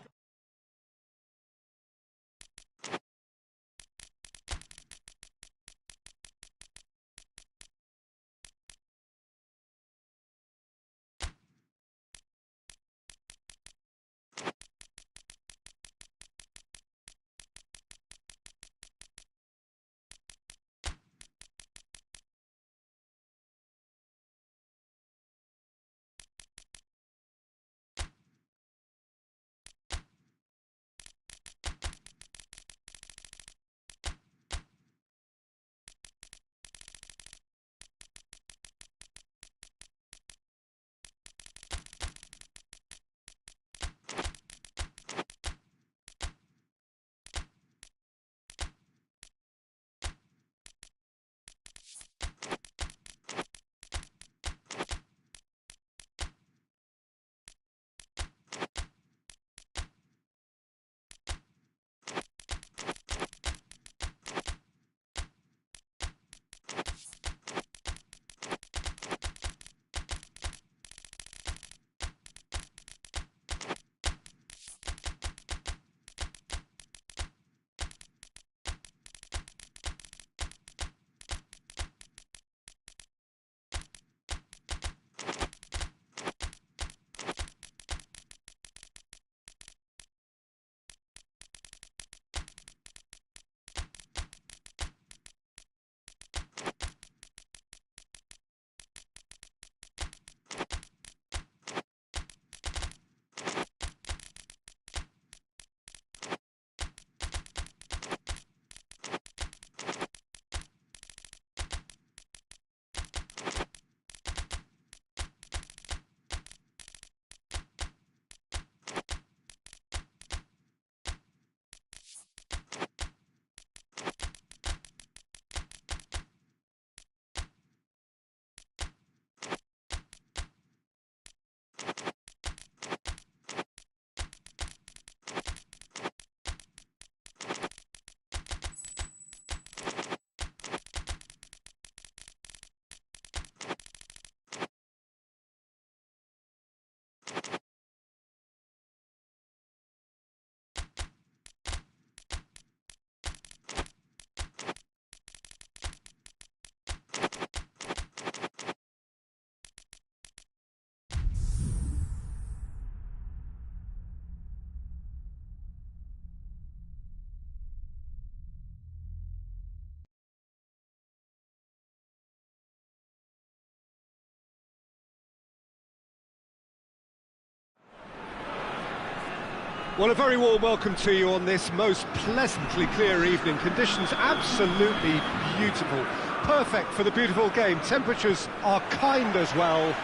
Well, a very warm welcome to you on this most pleasantly clear evening. Conditions absolutely beautiful. Perfect for the beautiful game. Temperatures are kind as well.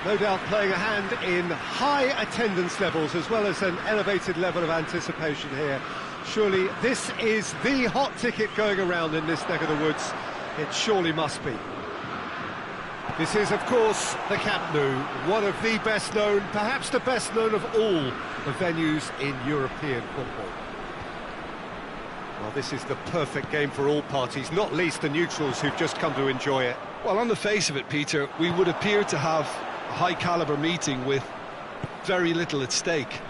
No doubt playing a hand in high attendance levels as well as an elevated level of anticipation here. Surely this is the hot ticket going around in this neck of the woods. It surely must be. This is, of course, the Camp Nou, one of the best known, perhaps the best known of all the venues in European football. Well, this is the perfect game for all parties, not least the neutrals who've just come to enjoy it. Well, on the face of it, Peter, we would appear to have a high-caliber meeting with very little at stake.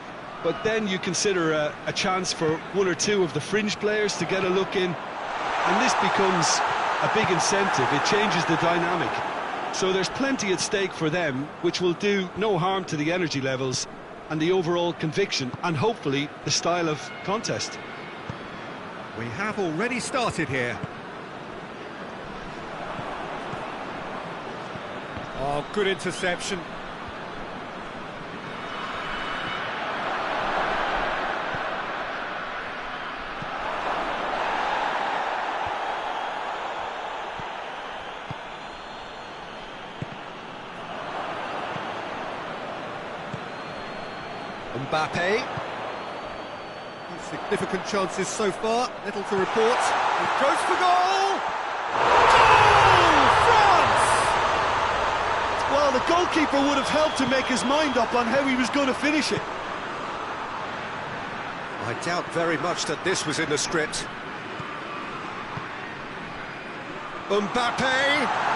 But then you consider a chance for one or two of the fringe players to get a look in, and this becomes a big incentive. It changes the dynamic. So there's plenty at stake for them, which will do no harm to the energy levels and the overall conviction, and hopefully the style of contest. We have already started here. Oh, good interception. Mbappe. Significant chances so far, little to report. He goes for goal! Goal! France! Well, the goalkeeper would have helped to make his mind up on how he was going to finish it. I doubt very much that this was in the script. Mbappe!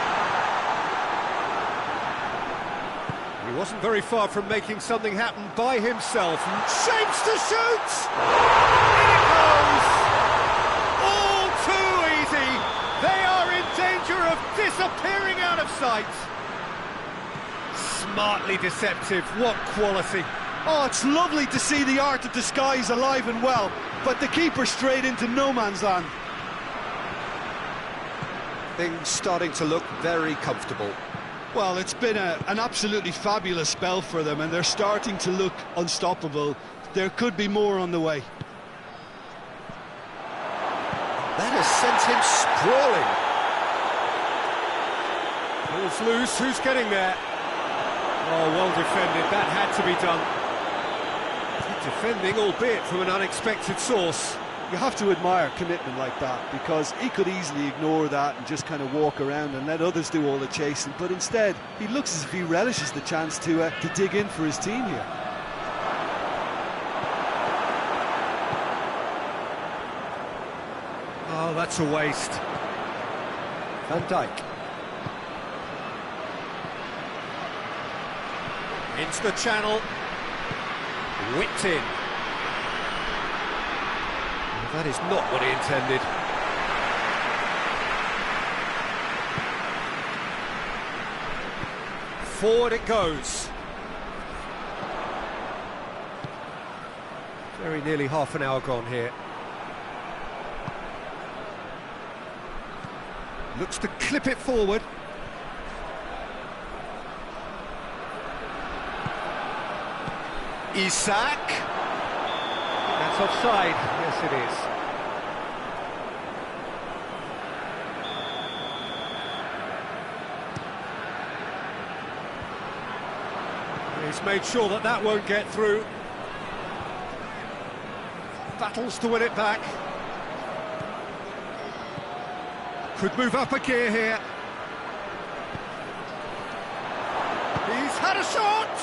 He wasn't very far from making something happen by himself. Shapes to shoot! In it goes! All too easy! They are in danger of disappearing out of sight. Smartly deceptive, what quality. Oh, it's lovely to see the art of disguise alive and well, but the keeper straight into no man's land. Things starting to look very comfortable. Well, it's been an absolutely fabulous spell for them, and they're starting to look unstoppable. There could be more on the way. That has sent him sprawling. Ball's loose, who's getting there? Oh, well defended, that had to be done. Good defending, albeit from an unexpected source. You have to admire commitment like that, because he could easily ignore that and just kind of walk around and let others do all the chasing, but instead he looks as if he relishes the chance to dig in for his team here. Oh, that's a waste. Van Dijk. Into the channel. Whipped in. That is not what he intended. Forward it goes. Very nearly half an hour gone here. Looks to clip it forward. Isak. That's offside. Yes, it is. He's made sure that that won't get through. Battles to win it back. Could move up a gear here. He's had a shot!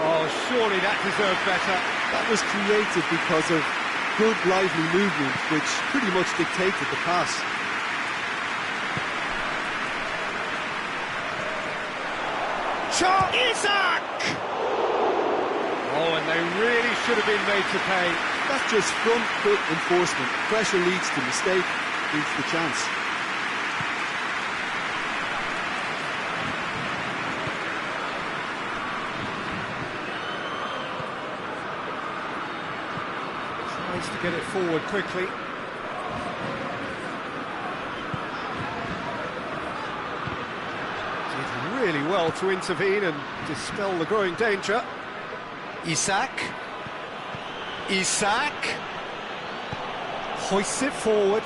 Oh, surely that deserved better. That was created because of good, lively movement, which pretty much dictated the pass. Shot! Isak! Oh, and they really should have been made to pay. That's just front foot enforcement. Pressure leads to mistake, leads to chance. Tries to get it forward quickly. Did really well to intervene and dispel the growing danger. Isak. Isak hoists it forward.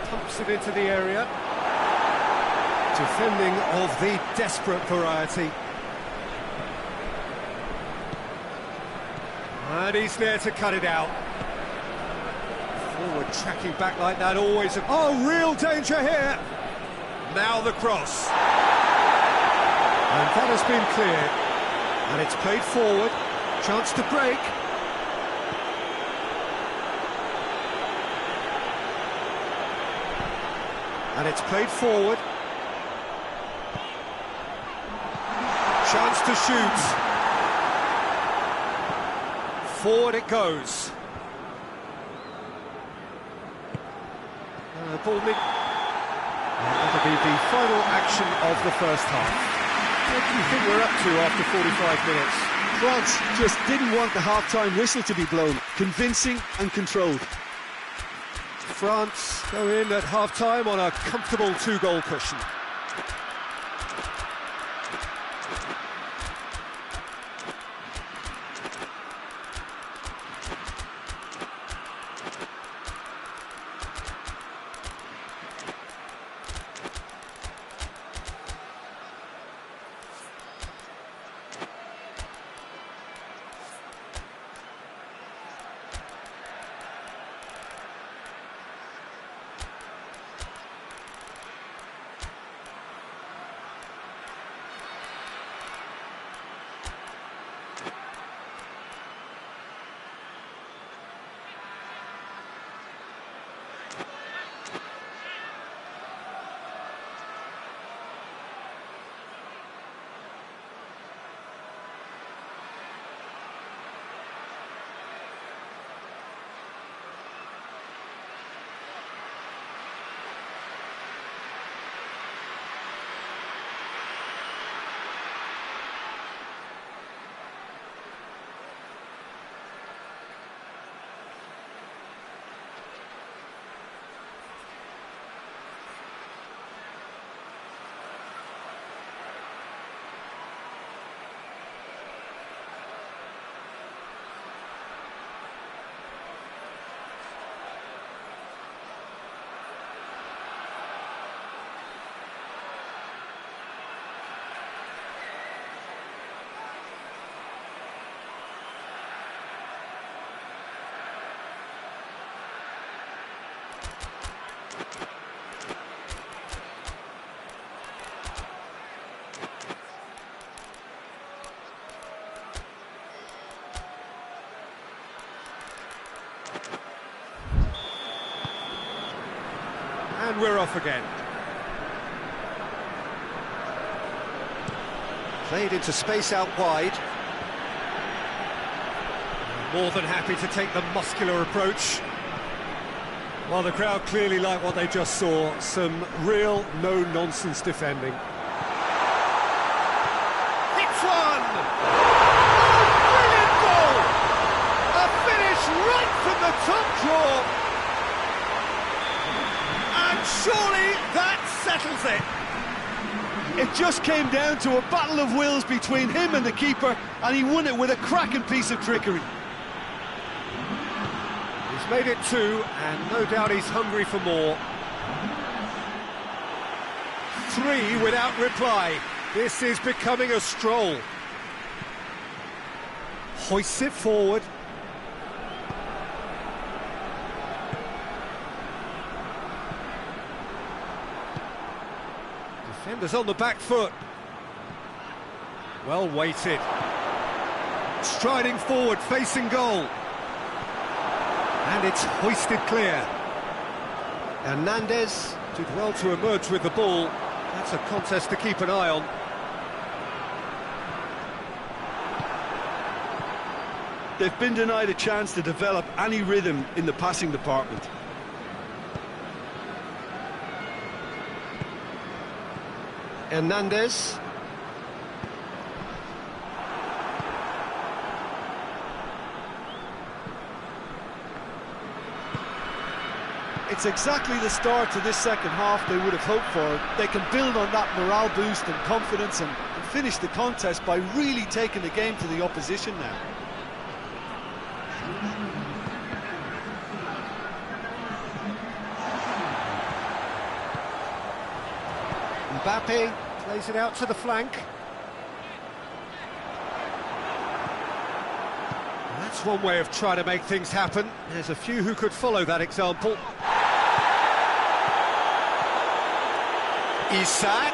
Pumps it into the area. Defending of the desperate variety. And he's there to cut it out. Forward tracking back like that, always a... Oh, real danger here! Now the cross. And that has been cleared. And it's played forward. Chance to break. And it's played forward. Chance to shoot. Forward it goes. Ball mid. That'll be the final action of the first half. What do you think we're up to after 45 minutes? France just didn't want the half-time whistle to be blown. Convincing and controlled. France go in at half-time on a comfortable 2-goal cushion. And we're off again. Played into space out wide. More than happy to take the muscular approach. Well, the crowd clearly like what they just saw. Some real no-nonsense defending. Hits one! Oh, brilliant goal! A finish right from the top draw. And surely that settles it. It just came down to a battle of wills between him and the keeper, and he won it with a cracking piece of trickery. He's made it 2, and no doubt he's hungry for more. 3 without reply. This is becoming a stroll. Hoists it forward. Defenders on the back foot. Well weighted. Striding forward, facing goal. And it's hoisted clear. Hernandez did well to emerge with the ball. That's a contest to keep an eye on. They've been denied a chance to develop any rhythm in the passing department. Hernandez. It's exactly the start to this second half they would have hoped for. They can build on that morale boost and confidence and finish the contest by really taking the game to the opposition now. Mbappe plays it out to the flank. That's one way of trying to make things happen. There's a few who could follow that example. Isak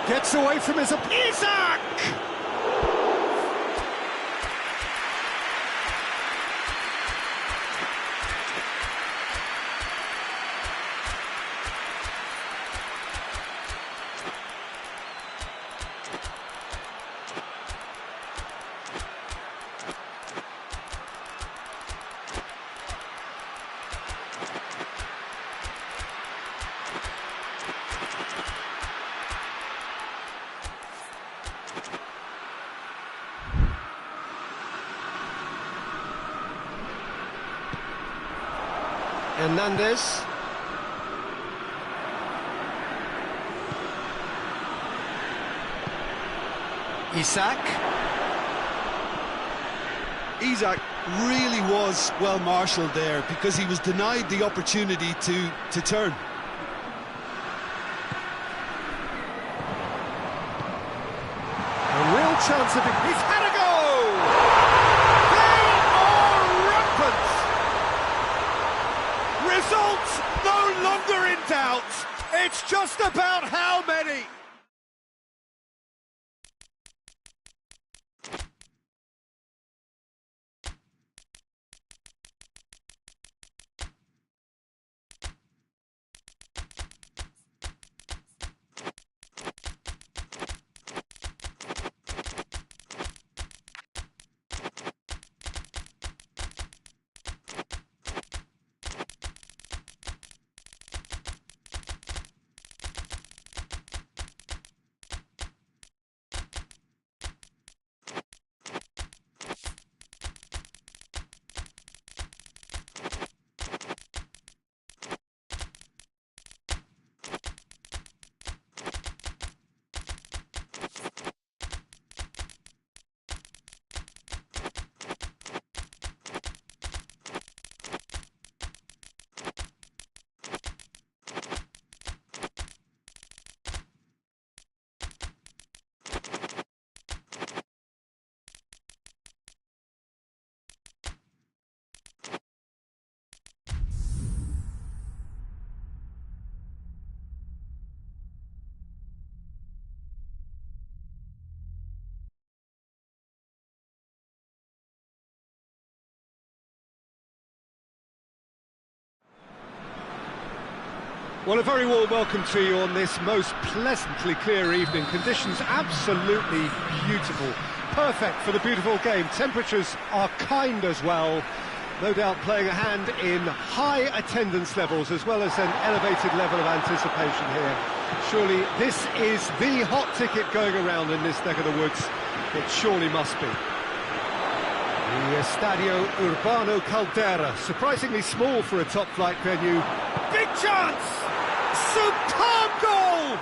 gets away from his Isak! Hernandez. Isak really was well marshalled there because he was denied the opportunity to turn. A real chance of it. He's had a go! They are rampant! Results no longer in doubt. It's just about how many. Well, a very warm welcome to you on this most pleasantly clear evening. Conditions absolutely beautiful. Perfect for the beautiful game. Temperatures are kind as well. No doubt playing a hand in high attendance levels as well as an elevated level of anticipation here. Surely this is the hot ticket going around in this neck of the woods. It surely must be. The Estadio Urbano Caldera, surprisingly small for a top-flight venue. Big chance! Superb goal!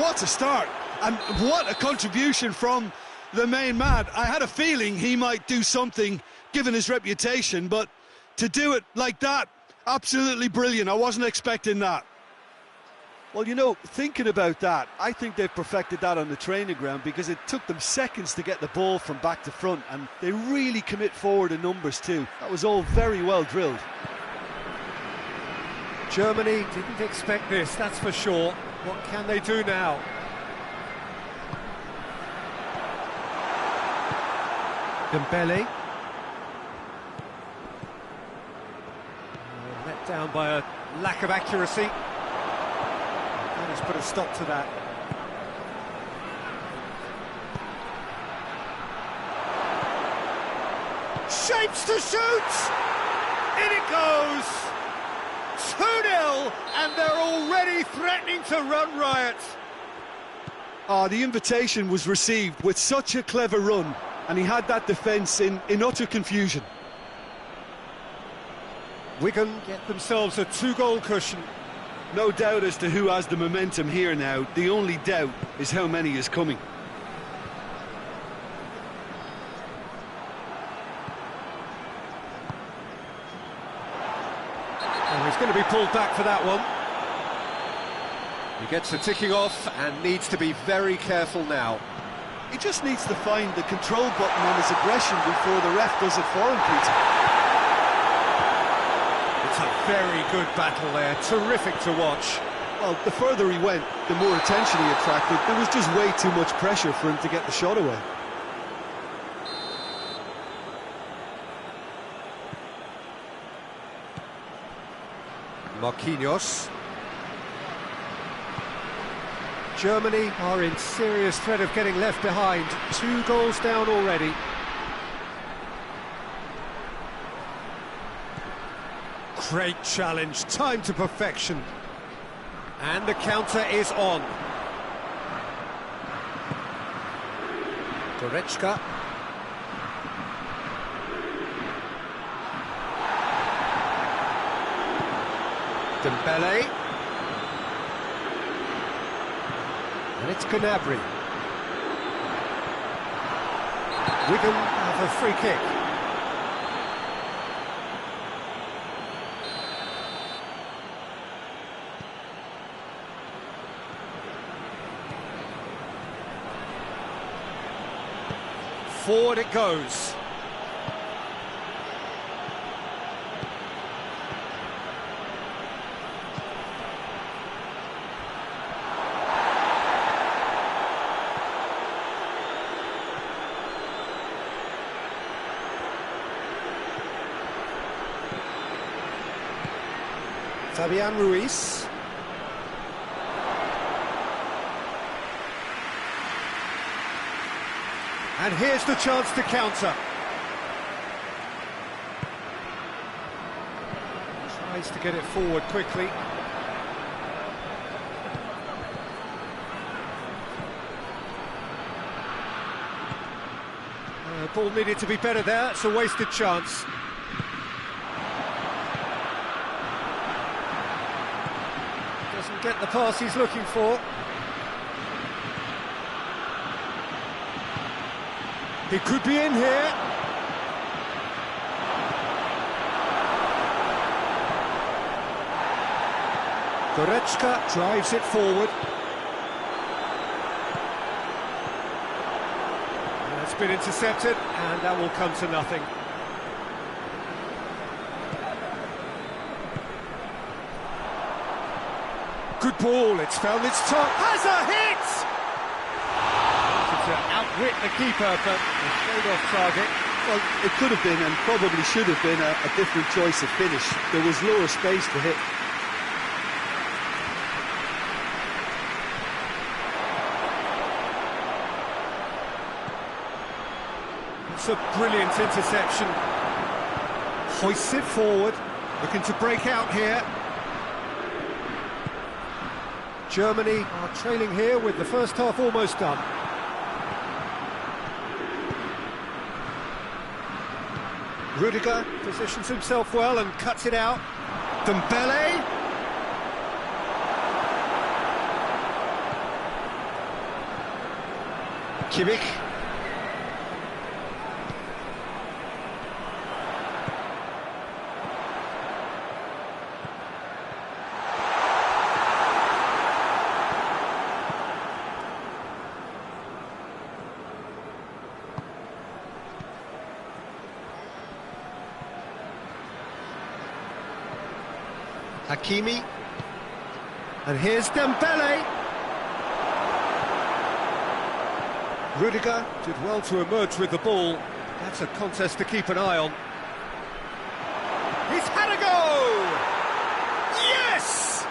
What a start, and what a contribution from the main man. I had a feeling he might do something, given his reputation, but to do it like that, absolutely brilliant. I wasn't expecting that. Well, you know, thinking about that, I think they've perfected that on the training ground because it took them seconds to get the ball from back to front, and they really commit forward in numbers too. That was all very well drilled. Germany didn't expect this, that's for sure. What can they do now? Dembele. Let down by a lack of accuracy. Let's put a stop to that. Shapes to shoot! In it goes! 2-0, and they're already threatening to run riot. Oh, the invitation was received with such a clever run, and he had that defence in utter confusion. Wigan get themselves a 2-goal cushion. No doubt as to who has the momentum here now. The only doubt is how many is coming. And he's going to be pulled back for that one. He gets the ticking off and needs to be very careful now. He just needs to find the control button on his aggression before the ref does it for him, Peter. It's a very good battle there, terrific to watch. Well, the further he went, the more attention he attracted. There was just way too much pressure for him to get the shot away. Marquinhos. Germany are in serious threat of getting left behind. 2 goals down already. Great challenge, time to perfection. And the counter is on. Goretzka. Dembele. And it's Gnabry. Wigan have a free kick. Forward it goes. Fabian Ruiz. And here's the chance to counter. Tries to get it forward quickly. Ball needed to be better there, it's a wasted chance. Doesn't get the pass he's looking for. He could be in here. Goretzka drives it forward. And it's been intercepted, and that will come to nothing. Good ball, it's found its top. Has a hit! To outwit the keeper, but it stayed off target. Well, it could have been and probably should have been a different choice of finish. There was lower space to hit. It's a brilliant interception. Hoists it forward, looking to break out here. Germany are trailing here with the first half almost done. Rudiger positions himself well and cuts it out. Dembele. Kimmich. Hakimi, and here's Dembele. Rudiger did well to emerge with the ball. That's a contest to keep an eye on. He's had a go! Yes!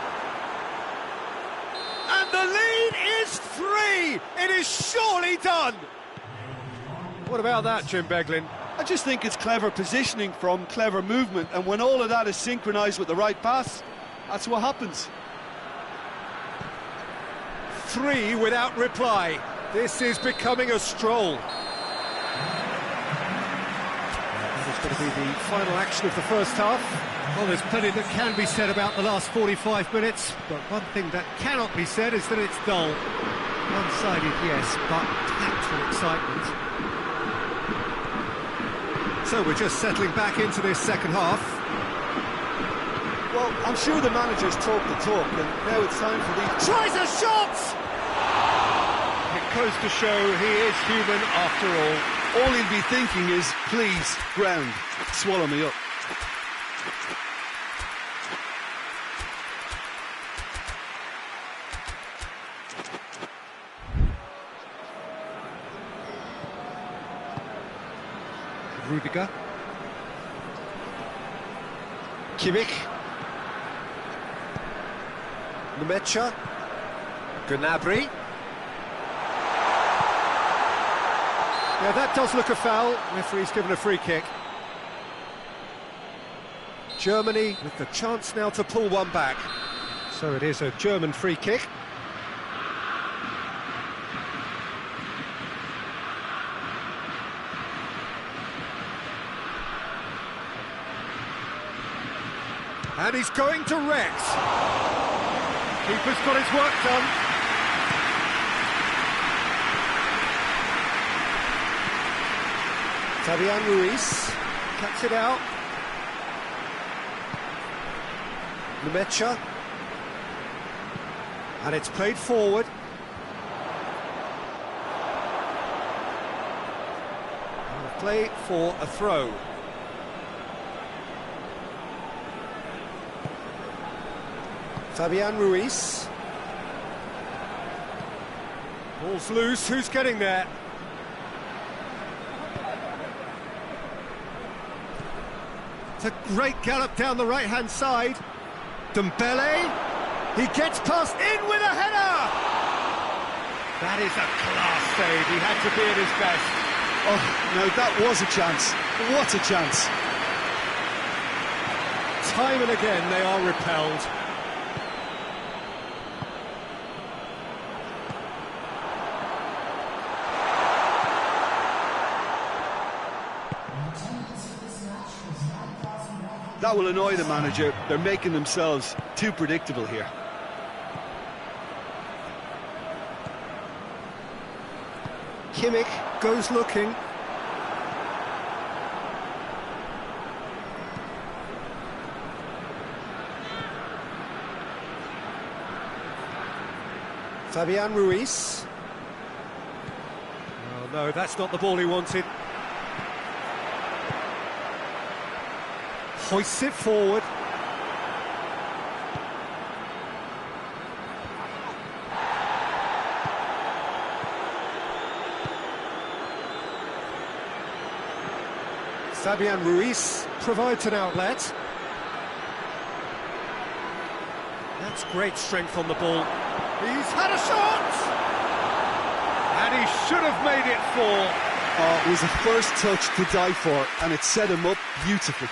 And the lead is 3! It is surely done! What about that, Jim Beglin? I just think it's clever positioning from clever movement, and when all of that is synchronised with the right pass, that's what happens. 3 without reply. This is becoming a stroll. He's got to be the final action of the first half. Well, there's plenty that can be said about the last 45 minutes, but one thing that cannot be said is that it's dull. One-sided, yes, but packed with excitement. So we're just settling back into this second half. Well, I'm sure the manager's talked the talk, and now it's time for the... Tries a shot! It goes to show he is human after all. All he'll be thinking is, please, ground, swallow me up. Rudiger. Kimmich. Nemecha. Gnabry. Yeah, that does look a foul. Referee's given a free kick. Germany with the chance now to pull one back. So it is a German free kick. And he's going direct. Keeper's got his work done. Fabian Ruiz cuts it out. Nemecha. And it's played forward. And a play for a throw. Fabian Ruiz. Ball's loose, who's getting there? It's a great gallop down the right-hand side. Dembele, he gets past in with a header! That is a class save, he had to be at his best. Oh, no, that was a chance. What a chance. Time and again they are repelled. That will annoy the manager. They're making themselves too predictable here. Kimmich goes looking. Fabian Ruiz. Oh no, that's not the ball he wanted. Hoists it forward. Fabian Ruiz provides an outlet. That's great strength on the ball. He's had a shot! And he should have made it four. Oh, it was a first touch to die for, and it set him up beautifully.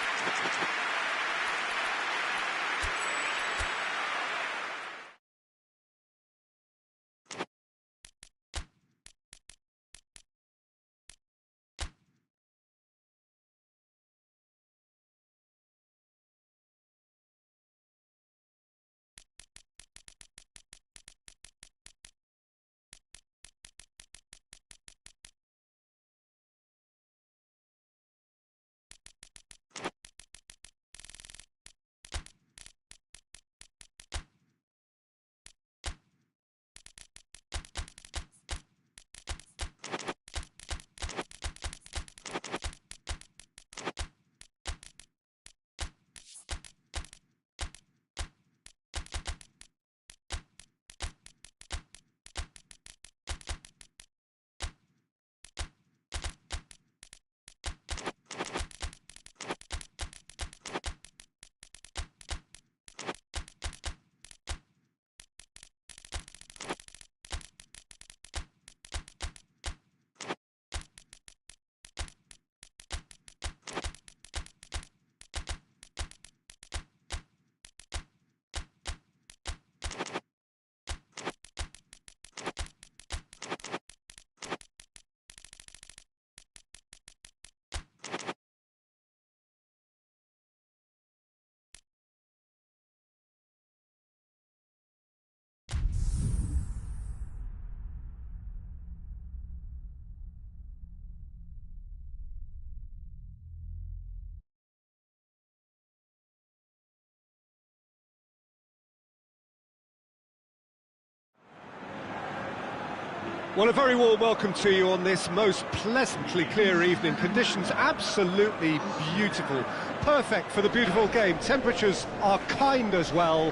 Well, a very warm welcome to you on this most pleasantly clear evening. Conditions absolutely beautiful. Perfect for the beautiful game. Temperatures are kind as well.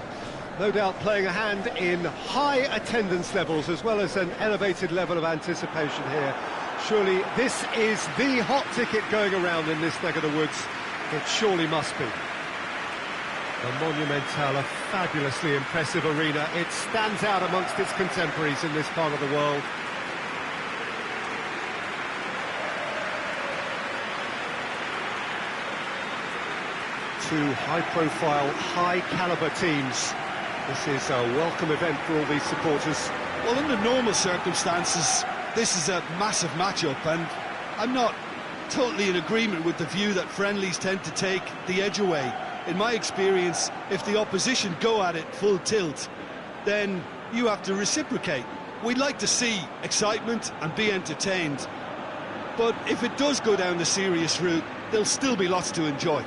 No doubt playing a hand in high attendance levels as well as an elevated level of anticipation here. Surely this is the hot ticket going around in this neck of the woods. It surely must be. The Monumental, a fabulously impressive arena. It stands out amongst its contemporaries in this part of the world. Two high-profile, high-caliber teams. This is a welcome event for all these supporters. Well, under normal circumstances, this is a massive matchup, and I'm not totally in agreement with the view that friendlies tend to take the edge away. In my experience, if the opposition go at it full tilt, then you have to reciprocate. We'd like to see excitement and be entertained, but if it does go down the serious route, there'll still be lots to enjoy.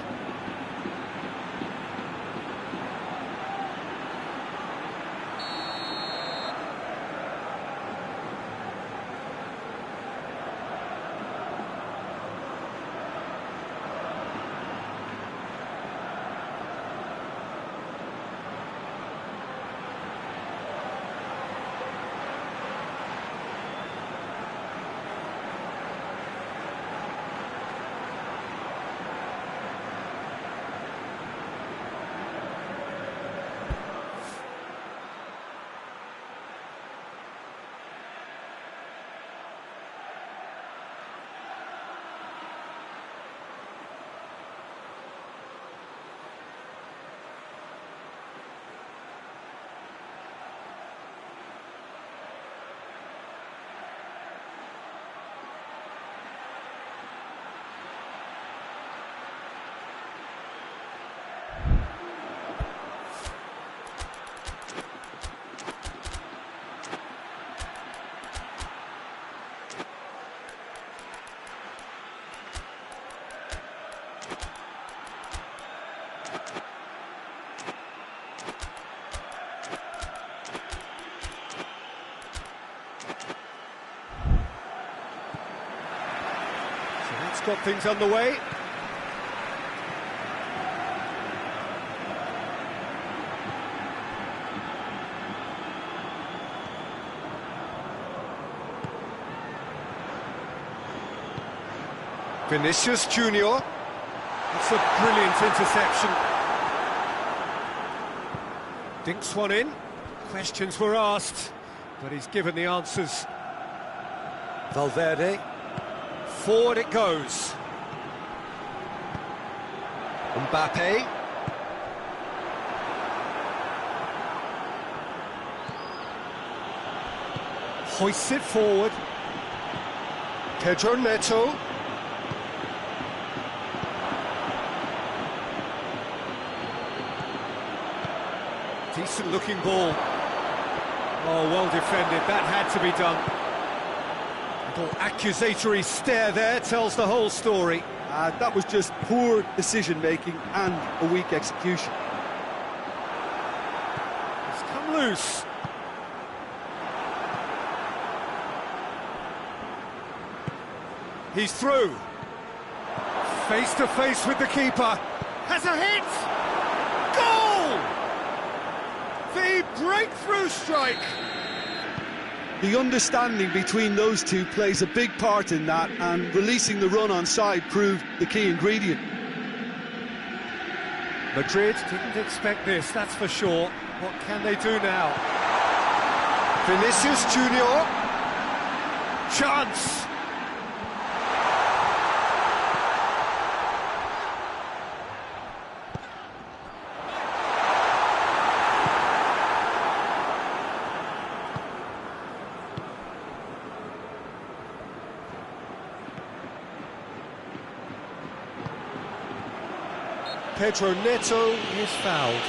Got things underway. Vinicius Junior. It's a brilliant interception. Dinks one in. Questions were asked, but he's given the answers. Valverde. Forward it goes. Mbappe. Hoists it forward. Pedro Neto. Decent looking ball. Oh, well defended. That had to be done. Accusatory stare there tells the whole story. That was just poor decision-making and a weak execution. It's come loose. He's through. Face to face with the keeper. Has a hit! Goal! The breakthrough strike! The understanding between those two plays a big part in that, and releasing the run on side proved the key ingredient. Madrid didn't expect this, that's for sure. What can they do now? Vinicius Junior. Chance! Pedro Neto is fouled.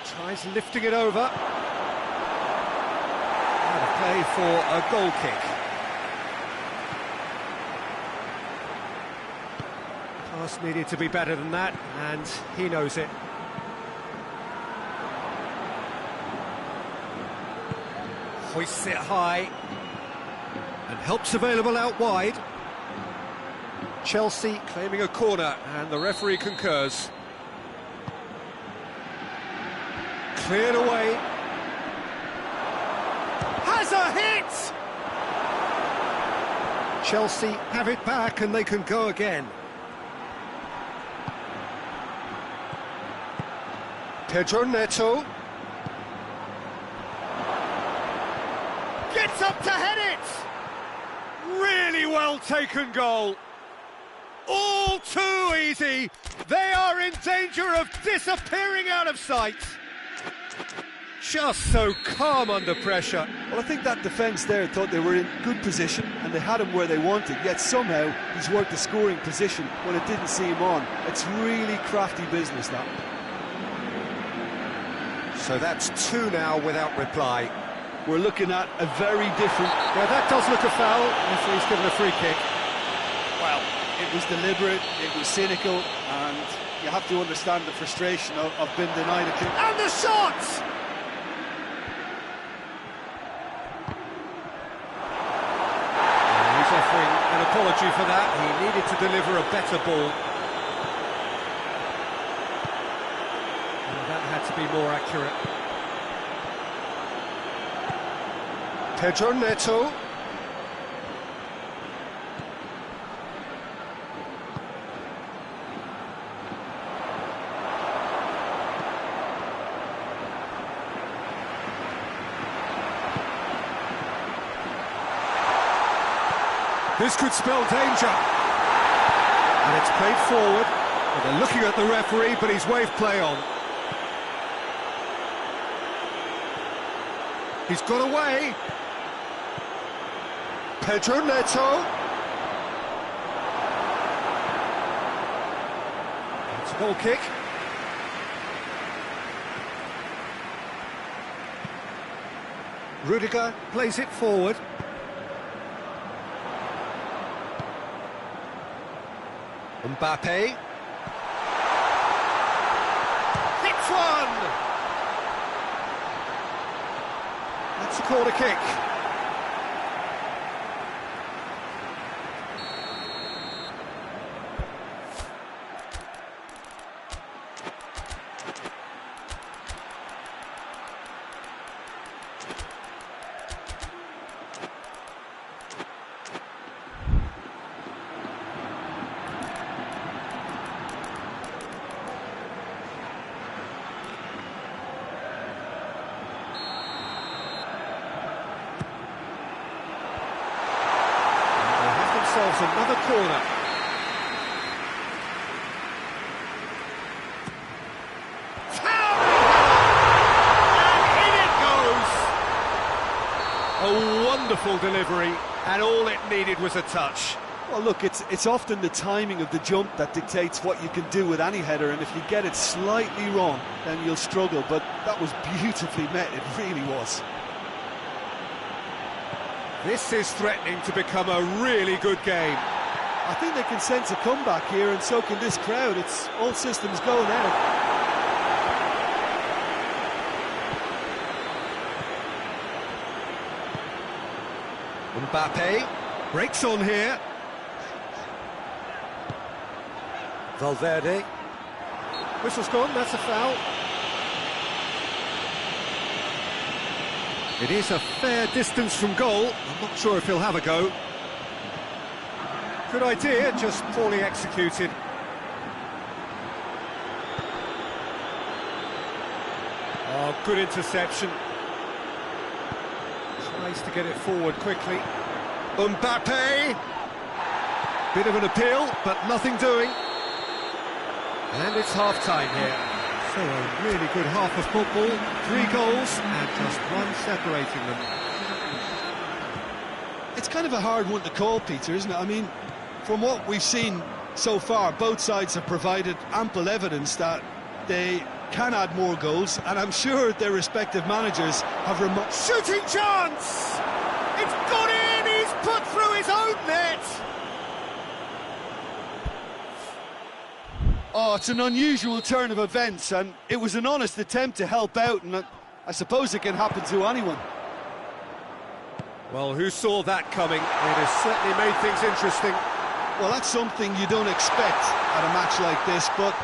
Tries lifting it over. Out of play for a goal kick. Just needed to be better than that, and he knows it. Hoists it high, and help's available out wide. Chelsea claiming a corner, and the referee concurs. Cleared away. Has a hit! Chelsea have it back, and they can go again. Pedro Neto. Gets up to head it! Really well taken goal. All too easy. They are in danger of disappearing out of sight. Just so calm under pressure. Well, I think that defence there thought they were in good position and they had him where they wanted, yet somehow he's worked the scoring position when it didn't see him on. It's really crafty business, that. So that's 2 now without reply. We're looking at a very different... Yeah, that does look a foul. Referee's given a free kick. Well, it was deliberate, it was cynical, and you have to understand the frustration of being denied a kick. And the shot! He's offering an apology for that. He needed to deliver a better ball. And that had to be more accurate. Pedro Neto. This could spell danger. And it's played forward. And they're looking at the referee, but he's waved play on. He's got away. Pedro Neto. It's a goal kick. Rudiger plays it forward. Mbappe. Hits one! That's a corner kick. Another corner. And in it goes! A wonderful delivery, and all it needed was a touch. Well, look, it's often the timing of the jump that dictates what you can do with any header, and if you get it slightly wrong, then you'll struggle, but that was beautifully met, it really was. This is threatening to become a really good game. I think they can sense a comeback here, and so can this crowd. It's all systems go now. Mbappe breaks on here. Valverde. Whistle's gone, that's a foul. It is a fair distance from goal. I'm not sure if he'll have a go. Good idea, just poorly executed. Oh, good interception. Tries to get it forward quickly. Mbappe! Bit of an appeal, but nothing doing. And it's half-time here. So a really good half of football, 3 goals and just one separating them. It's kind of a hard one to call, Peter, isn't it? I mean, from what we've seen so far, both sides have provided ample evidence that they can add more goals, and I'm sure their respective managers have shooting chance! It's gone in! He's put through his own net! Oh, it's an unusual turn of events, and it was an honest attempt to help out, and I suppose it can happen to anyone. Well, who saw that coming? It has certainly made things interesting. Well, that's something you don't expect at a match like this, but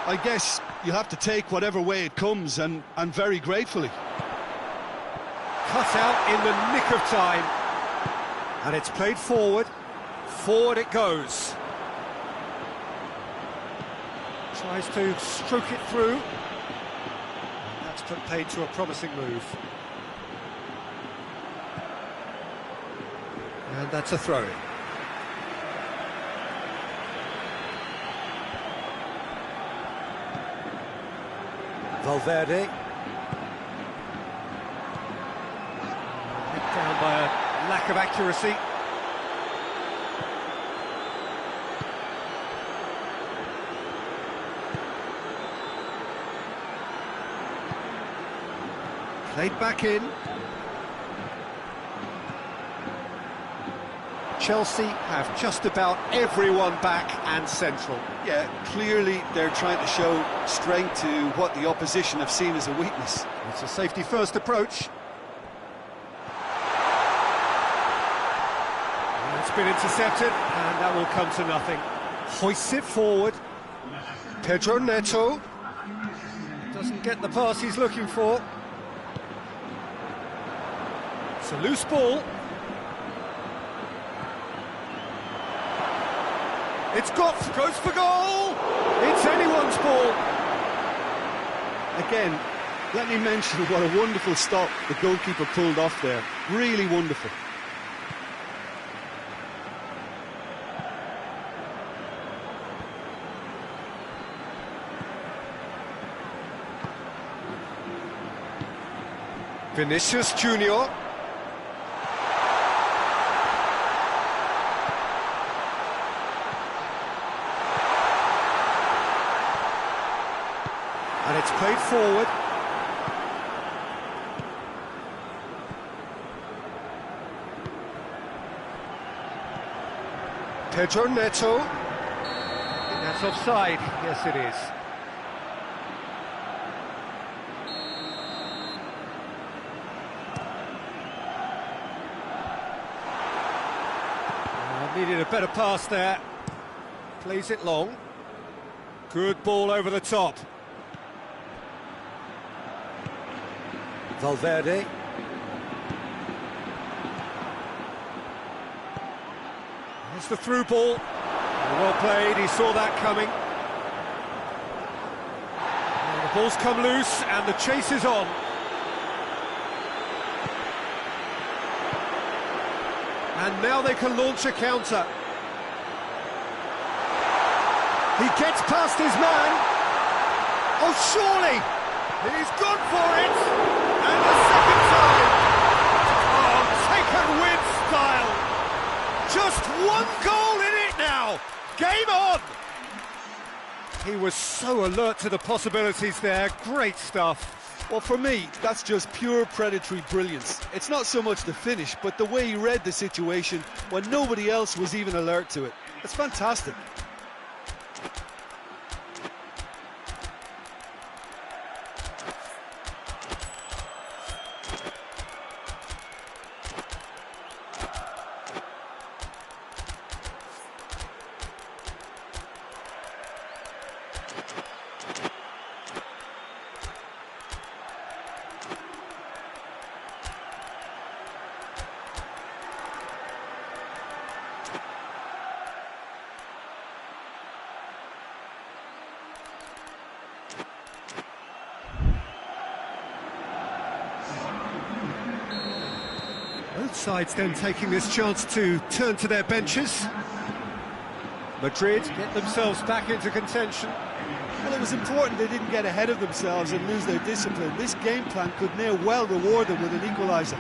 I guess you'll have to take whatever way it comes, and very gratefully. Cut out in the nick of time. And it's played forward. Forward it goes. Tries to stroke it through. That's put paid to a promising move. And that's a throw-in. Valverde. Hit down by a lack of accuracy. Played back in. Chelsea have just about everyone back and central. Yeah, clearly they're trying to show strength to what the opposition have seen as a weakness. It's a safety-first approach. And it's been intercepted, and that will come to nothing. Hoists it forward. Pedro Neto doesn't get the pass he's looking for. It's a loose ball. It's goes for goal! It's anyone's ball! Again, let me mention what a wonderful stop the goalkeeper pulled off there. Really wonderful. Vinicius Junior. And it's played forward. Pedro Neto. I think that's offside. Yes, it is. Needed a better pass there. Plays it long. Good ball over the top. Valverde. There's the through ball. Well played, he saw that coming. And the ball's come loose and the chase is on. And now they can launch a counter. He gets past his man. Oh, surely! He's gone for it! And the second time! Oh, taken with style! Just one goal in it now! Game on! He was so alert to the possibilities there. Great stuff. Well, for me, that's just pure predatory brilliance. It's not so much the finish, but the way he read the situation when nobody else was even alert to it. It's fantastic. Both sides then taking this chance to turn to their benches. Madrid get themselves back into contention. Well, it was important they didn't get ahead of themselves and lose their discipline. This game plan could near well reward them with an equaliser.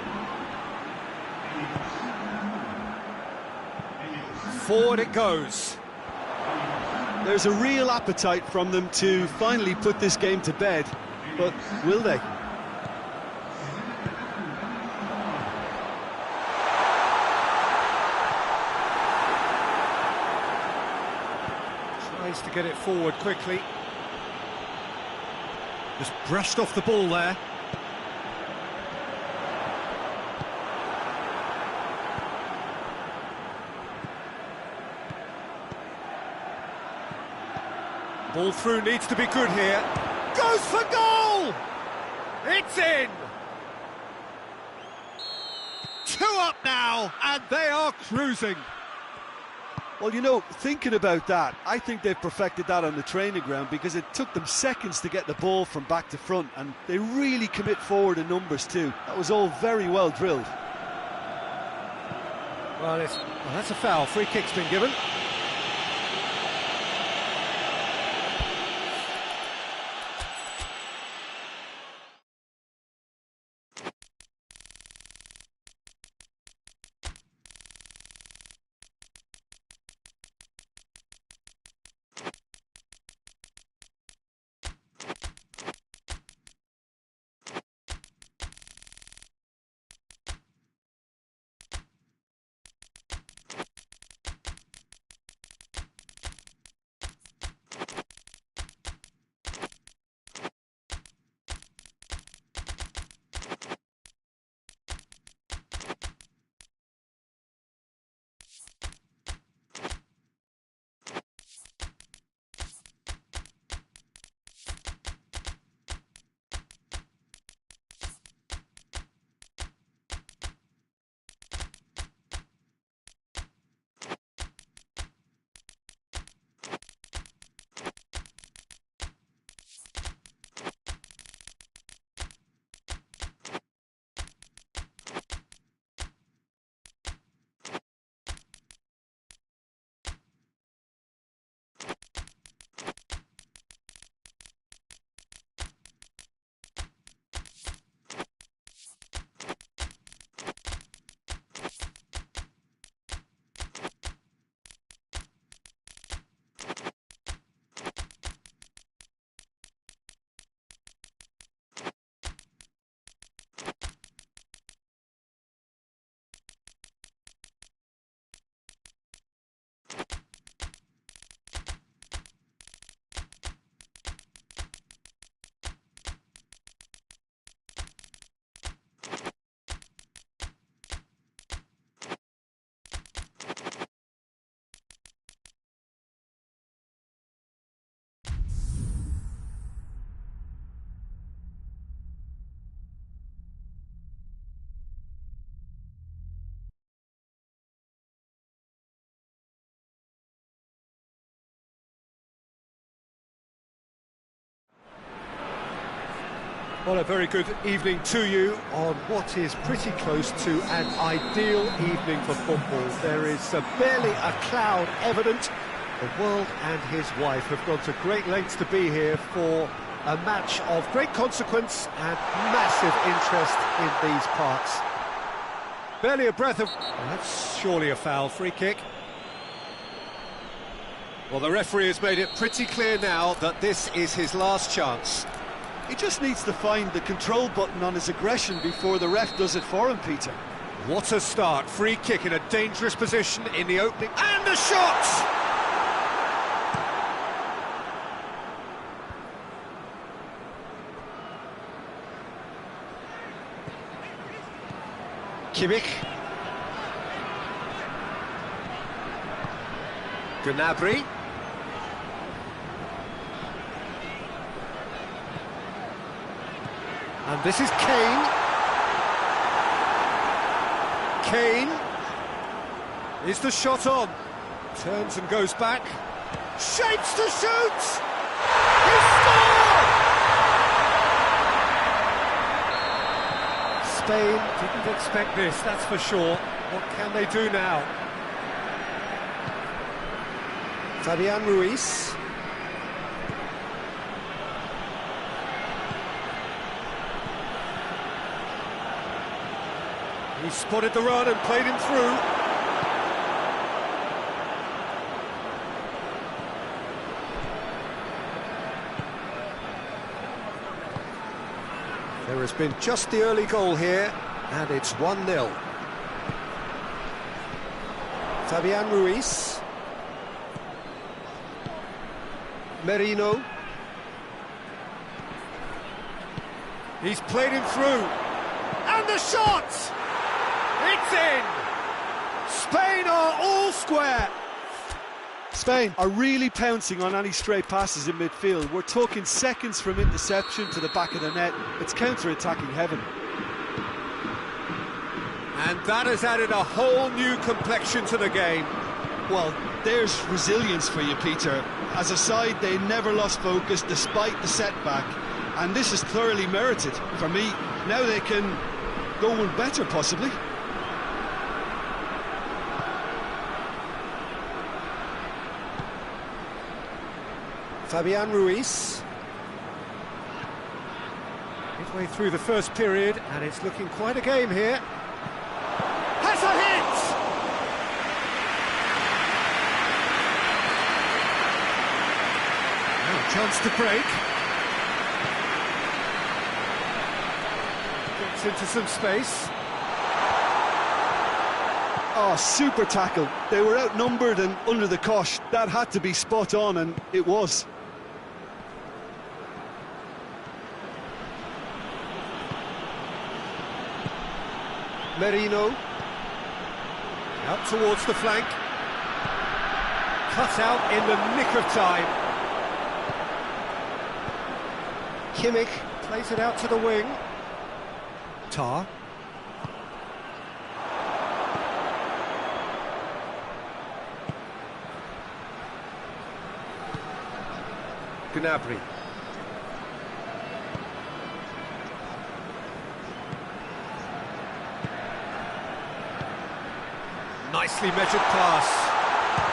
Forward it goes. There's a real appetite from them to finally put this game to bed, but will they? Needs to get it forward quickly. Just brushed off the ball there. Ball through, needs to be good here. Goes for goal! It's in! 2 up now, and they are cruising. Well, you know, thinking about that, I think they've perfected that on the training ground because it took them seconds to get the ball from back to front, and they really commit forward in numbers too. That was all very well drilled. Well, that's a foul. Free kick's been given. Well, a very good evening to you on what is pretty close to an ideal evening for football. There is barely a cloud evident. The world and his wife have gone to great lengths to be here for a match of great consequence and massive interest in these parts. Barely a breath of... Well, that's surely a foul. Free kick. Well, the referee has made it pretty clear now that this is his last chance. He just needs to find the control button on his aggression before the ref does it for him, Peter. What a start. Free kick in a dangerous position in the opening. And a shot! Kimmich. Gnabry. And this is Kane. Kane. Is the shot on? Turns and goes back. Shapes to shoot! He scored! Spain didn't expect this, that's for sure. What can they do now? Fabian Ruiz. He spotted the run and played him through. There has been just the early goal here, and it's 1-0. Fabian Ruiz. Merino. He's played him through. And the shot! It's in! Spain are all square. Spain are really pouncing on any stray passes in midfield. We're talking seconds from interception to the back of the net. It's counter-attacking heaven. And that has added a whole new complexion to the game. Well, there's resilience for you, Peter. As a side, they never lost focus despite the setback. And this is thoroughly merited for me. Now they can go one better, possibly. Fabian Ruiz. Midway through the first period, and it's looking quite a game here. Has a hit! Now a chance to break. Gets into some space. Oh, super tackle. They were outnumbered and under the cosh. That had to be spot on, and it was. Merino. Out towards the flank. Cut out in the nick of time. Kimmich plays it out to the wing. Tar. Gnabry. Nicely measured pass.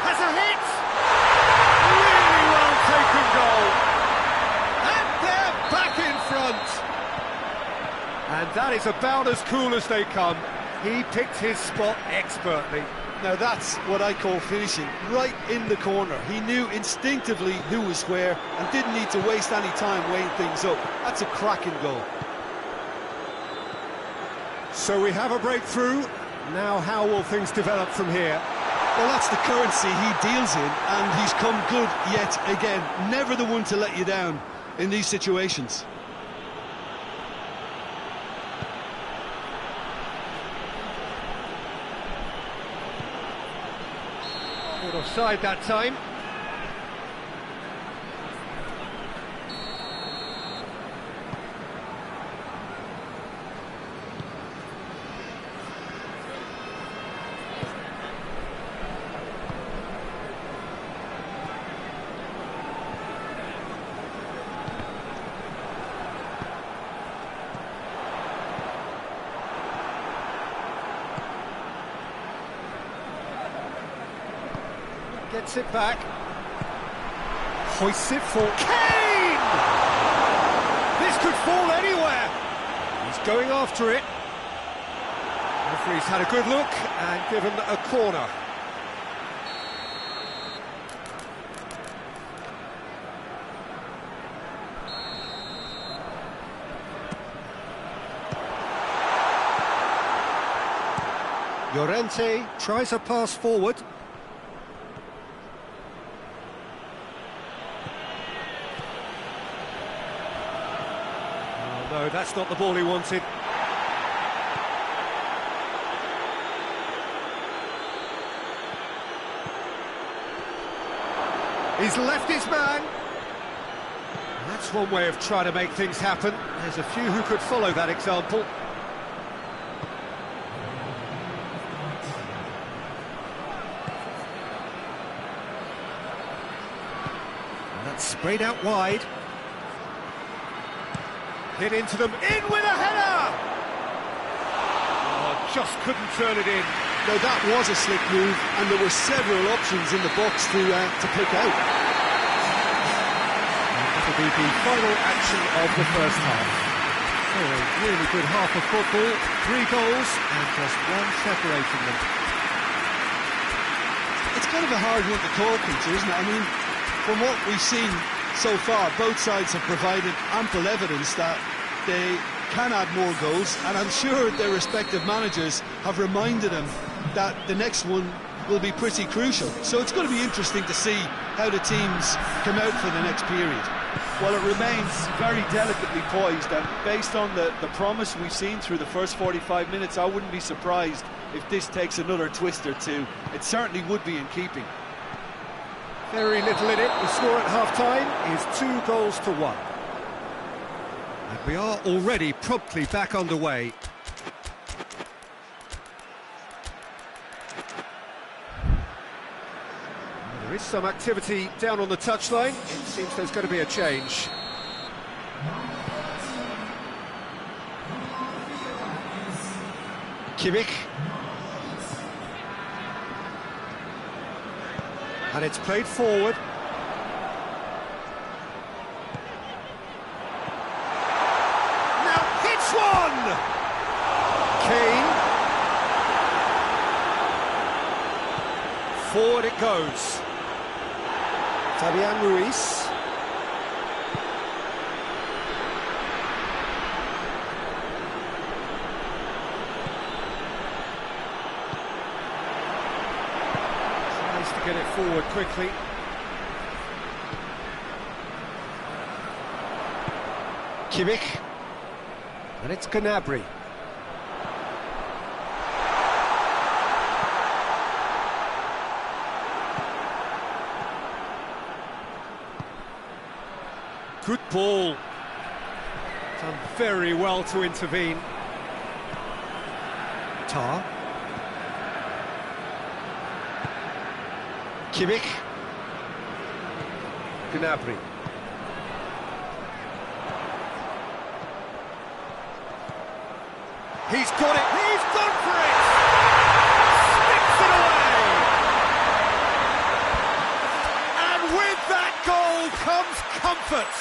Has a hit! Really well taken goal. And they're back in front. And that is about as cool as they come. He picked his spot expertly. Now that's what I call finishing, right in the corner. He knew instinctively who was where and didn't need to waste any time weighing things up. That's a cracking goal. So we have a breakthrough. Now how will things develop from here? Well, that's the currency he deals in, and he's come good yet again. Never the one to let you down in these situations. Not offside that time. Gets it back. Hoists it for Kane! This could fall anywhere. He's going after it. Referee's had a good look and given a corner. Llorente tries a pass forward. No, that's not the ball he wanted. He's left his man. That's one way of trying to make things happen. There's a few who could follow that example. And that's sprayed out wide. Hit into them, in with a header! Oh, just couldn't turn it in. Now that was a slick move, and there were several options in the box to pick out. That'll be the final action of the first half. So a really good half of football, 3 goals and just one separating them. It's kind of a hard one to call, Peter, isn't it? I mean, from what we've seen so far, both sides have provided ample evidence that they can add more goals, and I'm sure their respective managers have reminded them that the next one will be pretty crucial. So it's going to be interesting to see how the teams come out for the next period. Well, it remains very delicately poised, and based on the promise we've seen through the first 45 minutes, I wouldn't be surprised if this takes another twist or two. It certainly would be in keeping. Very little in it. The score at half-time is 2-1. And we are already promptly back underway. There is some activity down on the touchline. It seems there's going to be a change. Kimmich. And it's played forward. Now hits one! Kane. Forward it goes. Fabian Ruiz. Tries to get it forward quickly. Kimmich. And it's Gnabry. Good ball. Done very well to intervene. Tar. Kimmich. Gnabry. He's got it. He's gone for it. Sticks it away. And with that goal comes comfort.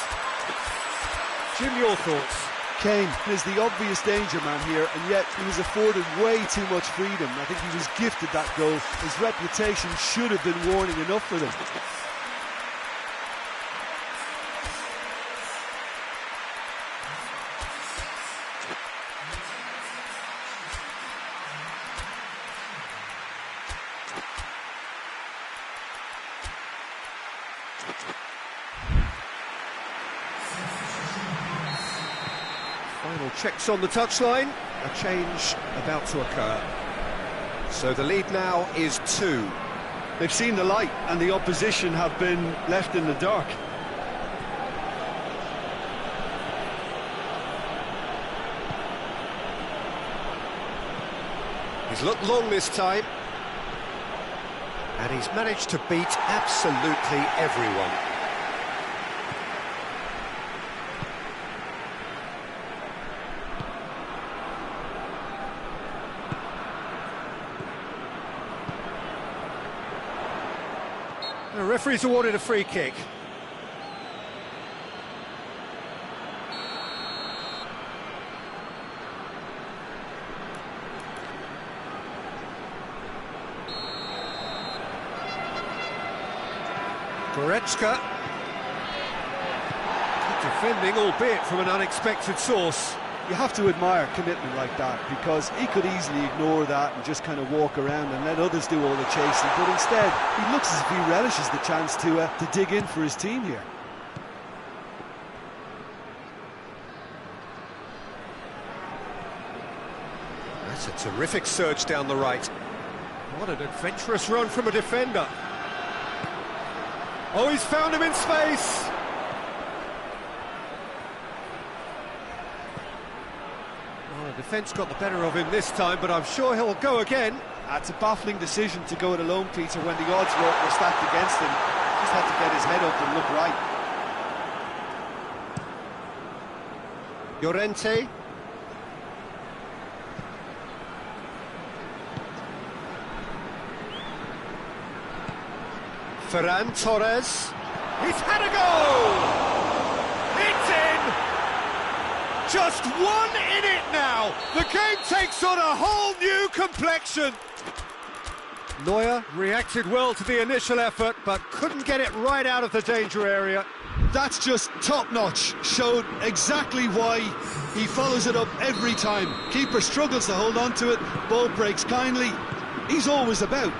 Jim, your thoughts? Kane is the obvious danger man here, and yet he was afforded way too much freedom. I think he was gifted that goal. His reputation should have been warning enough for them. Final checks on the touchline. A change about to occur. So the lead now is 2. They've seen the light and the opposition have been left in the dark. He's looked long this time. And he's managed to beat absolutely everyone. The referee's awarded a free kick. Goretzka. Good defending, albeit from an unexpected source. You have to admire commitment like that, because he could easily ignore that and just kind of walk around and let others do all the chasing, but instead he looks as if he relishes the chance to dig in for his team here. That's a terrific surge down the right. What an adventurous run from a defender. Oh, he's found him in space. Well, the defence got the better of him this time, but I'm sure he'll go again. It's a baffling decision to go it alone, Peter, when the odds were stacked against him. Just had to get his head up and look right. Llorente. Ferran Torres. He's had a goal! It's in! Just one in it now! The game takes on a whole new complexion! Neuer reacted well to the initial effort, but couldn't get it right out of the danger area. That's just top-notch. Showed exactly why he follows it up every time. Keeper struggles to hold on to it, ball breaks kindly. He's always about.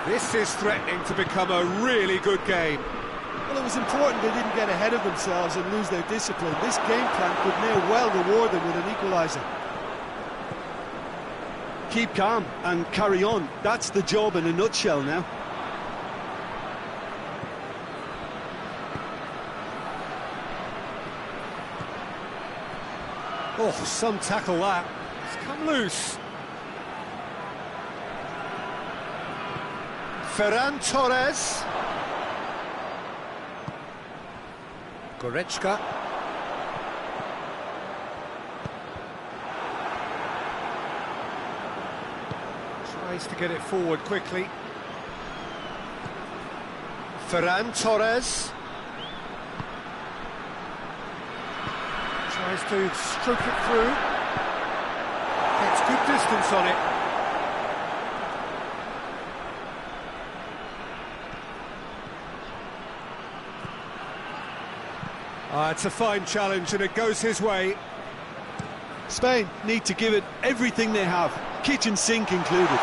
This is threatening to become a really good game. Well, it was important they didn't get ahead of themselves and lose their discipline. This game plan could now well reward them with an equaliser. Keep calm and carry on. That's the job in a nutshell now. Oh, some tackle that. It's come loose. Ferran Torres. Goretzka. Tries to get it forward quickly. Ferran Torres. Tries to stroke it through. Gets good distance on it. It's a fine challenge and it goes his way. Spain need to give it everything they have, kitchen sink included.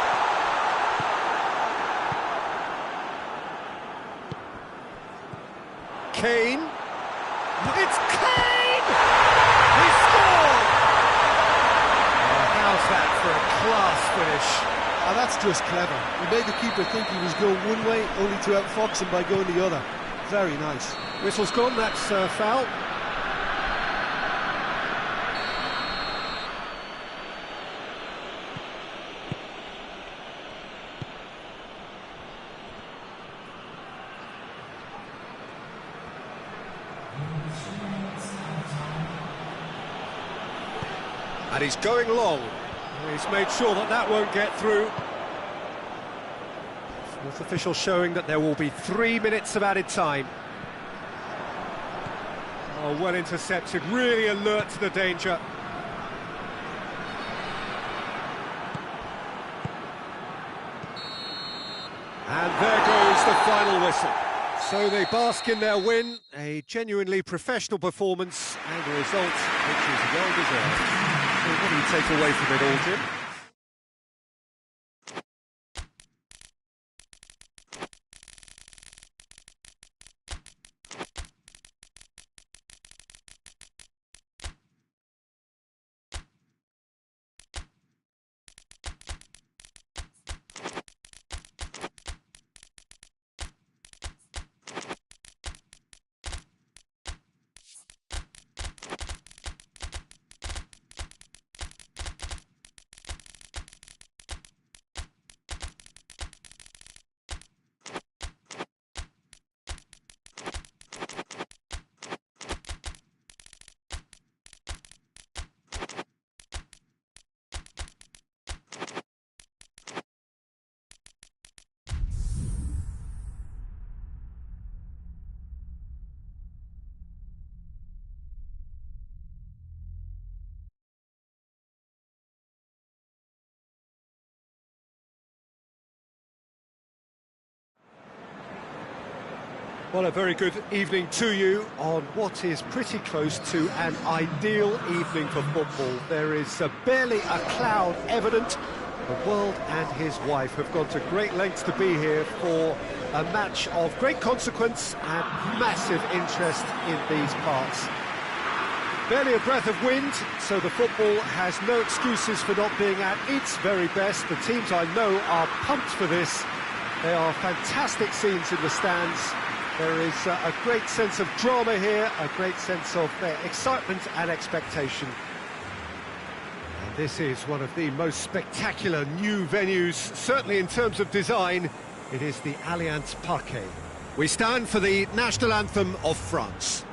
Kane. It's Kane! He scored! How's that for a class finish? Oh, that's just clever. He made the keeper think he was going one way, only to outfox him by going the other. Very nice. Whistle's gone, that's foul. And he's going long. He's made sure that that won't get through. Fourth official showing that there will be 3 minutes of added time. Oh, well intercepted, really alert to the danger. And there goes the final whistle. So they bask in their win, a genuinely professional performance, and a result which is well deserved. So what do you take away from it all, Jim? Well, a very good evening to you on what is pretty close to an ideal evening for football. There is barely a cloud evident. The world and his wife have gone to great lengths to be here for a match of great consequence and massive interest in these parts. Barely a breath of wind, so the football has no excuses for not being at its very best. The teams I know are pumped for this. They are fantastic scenes in the stands. There is a great sense of drama here, a great sense of excitement and expectation. And this is one of the most spectacular new venues, certainly in terms of design. It is the Allianz Parquet. We stand for the national anthem of France.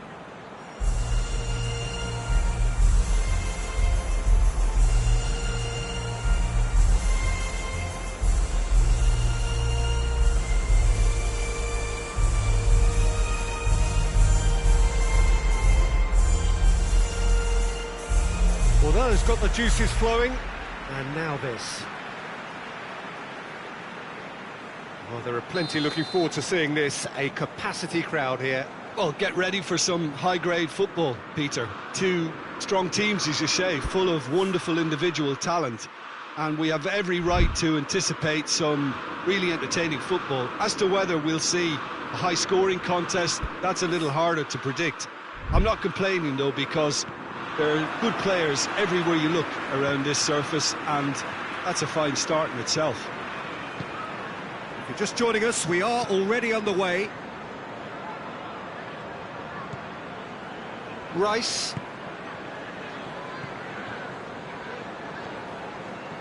Well, that has got the juices flowing, and now this. Well, there are plenty looking forward to seeing this, a capacity crowd here. Well, get ready for some high-grade football, Peter. Two strong teams, as you say, full of wonderful individual talent. and we have every right to anticipate some really entertaining football. As to whether we'll see a high-scoring contest, that's a little harder to predict. I'm not complaining, though, because there are good players everywhere you look around this surface, and that's a fine start in itself. If you're just joining us, we are already on the way. Rice.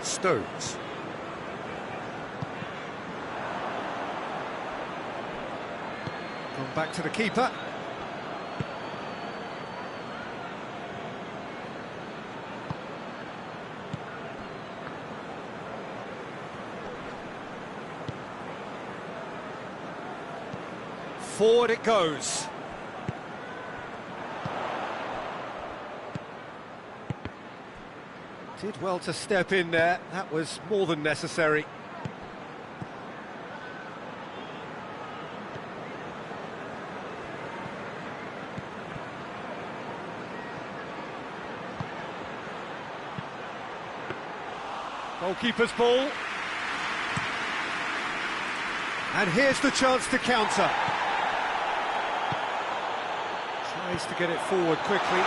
Stones. Gone back to the keeper. Forward it goes. Did well to step in there. That was more than necessary. Goalkeeper's ball. And here's the chance to counter. Tries to get it forward quickly.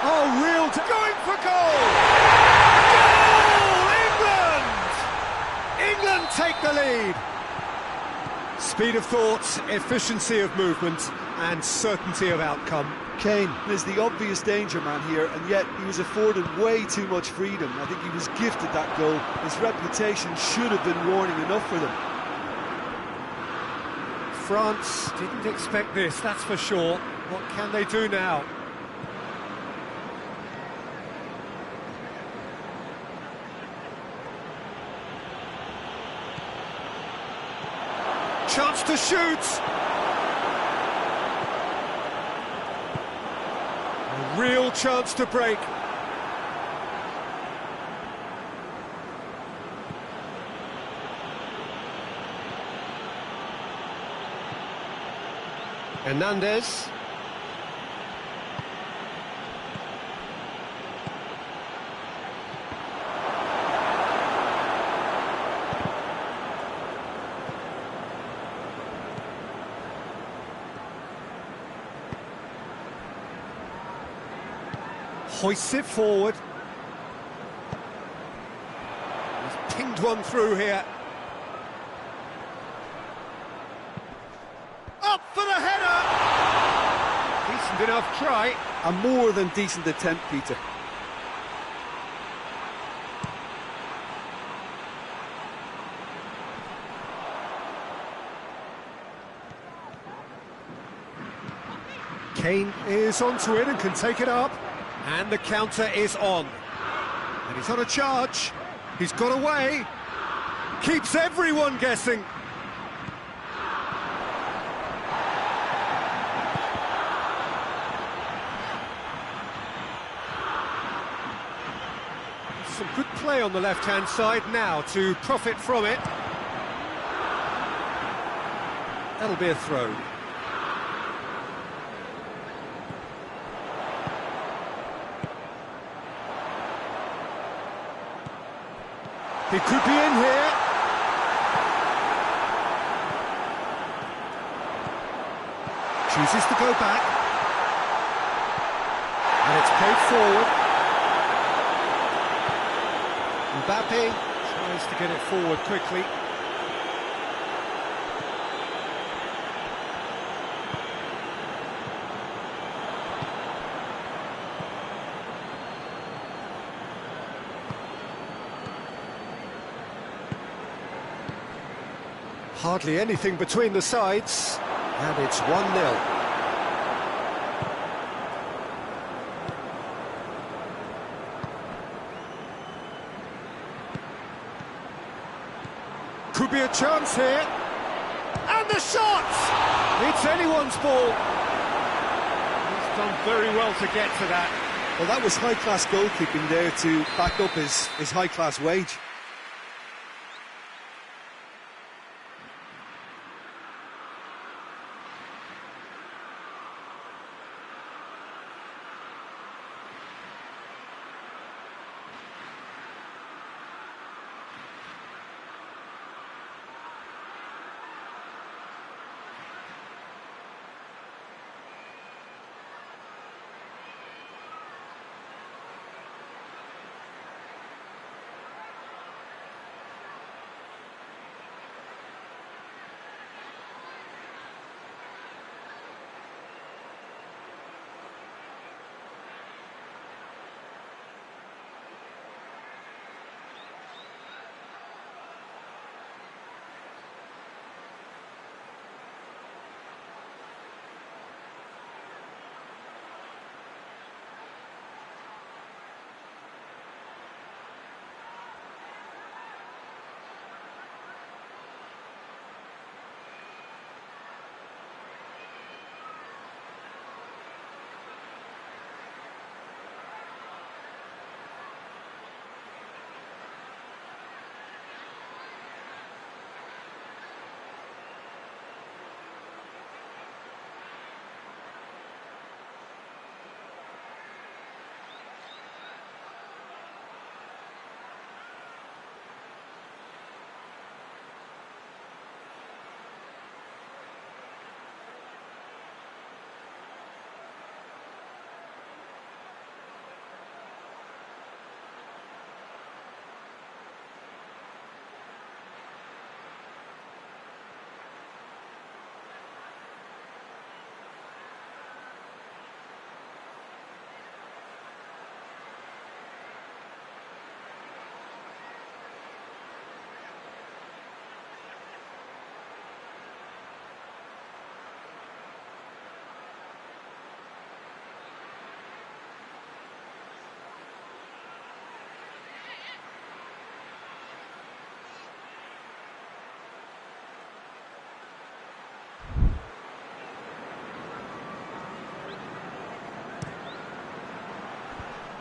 Oh, real going for goal! Goal! England! England take the lead. Speed of thought, efficiency of movement, and certainty of outcome. Kane is the obvious danger man here, and yet he was afforded way too much freedom. I think he was gifted that goal. His reputation should have been warning enough for them. France didn't expect this, that's for sure. What can they do now? Chance to shoot! A real chance to break. Hernandez. Hoists it forward. He's pinged one through here. Up for the header! Decent enough try. A more than decent attempt, Peter. Kane is onto it and can take it up. And the counter is on. And he's on a charge. He's got away. Keeps everyone guessing. Some good play on the left-hand side now to profit from it. That'll be a throw. He could be in here. Chooses to go back. And it's played forward. Mbappe tries to get it forward quickly. Hardly anything between the sides, and it's 1-0. Could be a chance here. And the shot! It's anyone's ball. He's done very well to get to that. Well, that was high-class goalkeeping there to back up his high-class wage.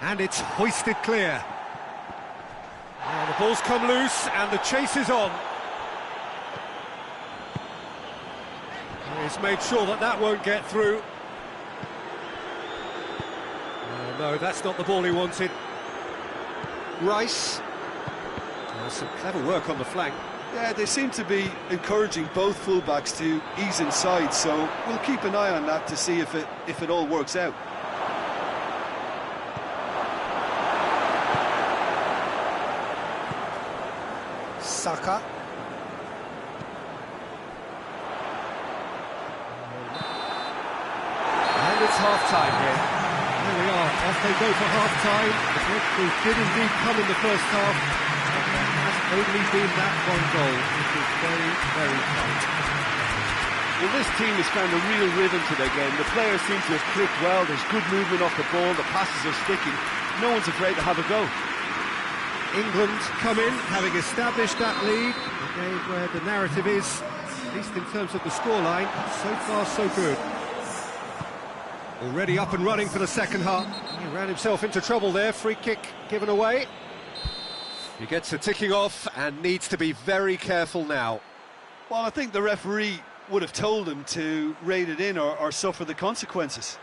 And it's hoisted clear. Now the ball's come loose and the chase is on. He's made sure that that won't get through. No, that's not the ball he wanted. Rice. Some clever work on the flank. Yeah, they seem to be encouraging both fullbacks to ease inside, so we'll keep an eye on that to see if it all works out. Saka. And it's half-time here. There we are, off they go for half-time. The breakthrough did indeed come in the first half, but there has only been that one goal, which is very, very tight. Well, this team has found a real rhythm to their game. The players seem to have clicked well, there's good movement off the ball, the passes are sticking. No one's afraid to have a go. England come in, having established that lead, a game where the narrative is, at least in terms of the scoreline, so far so good. Already up and running for the second half. He ran himself into trouble there, free kick given away. He gets a ticking off and needs to be very careful now. Well, I think the referee would have told him to rate it in or suffer the consequences.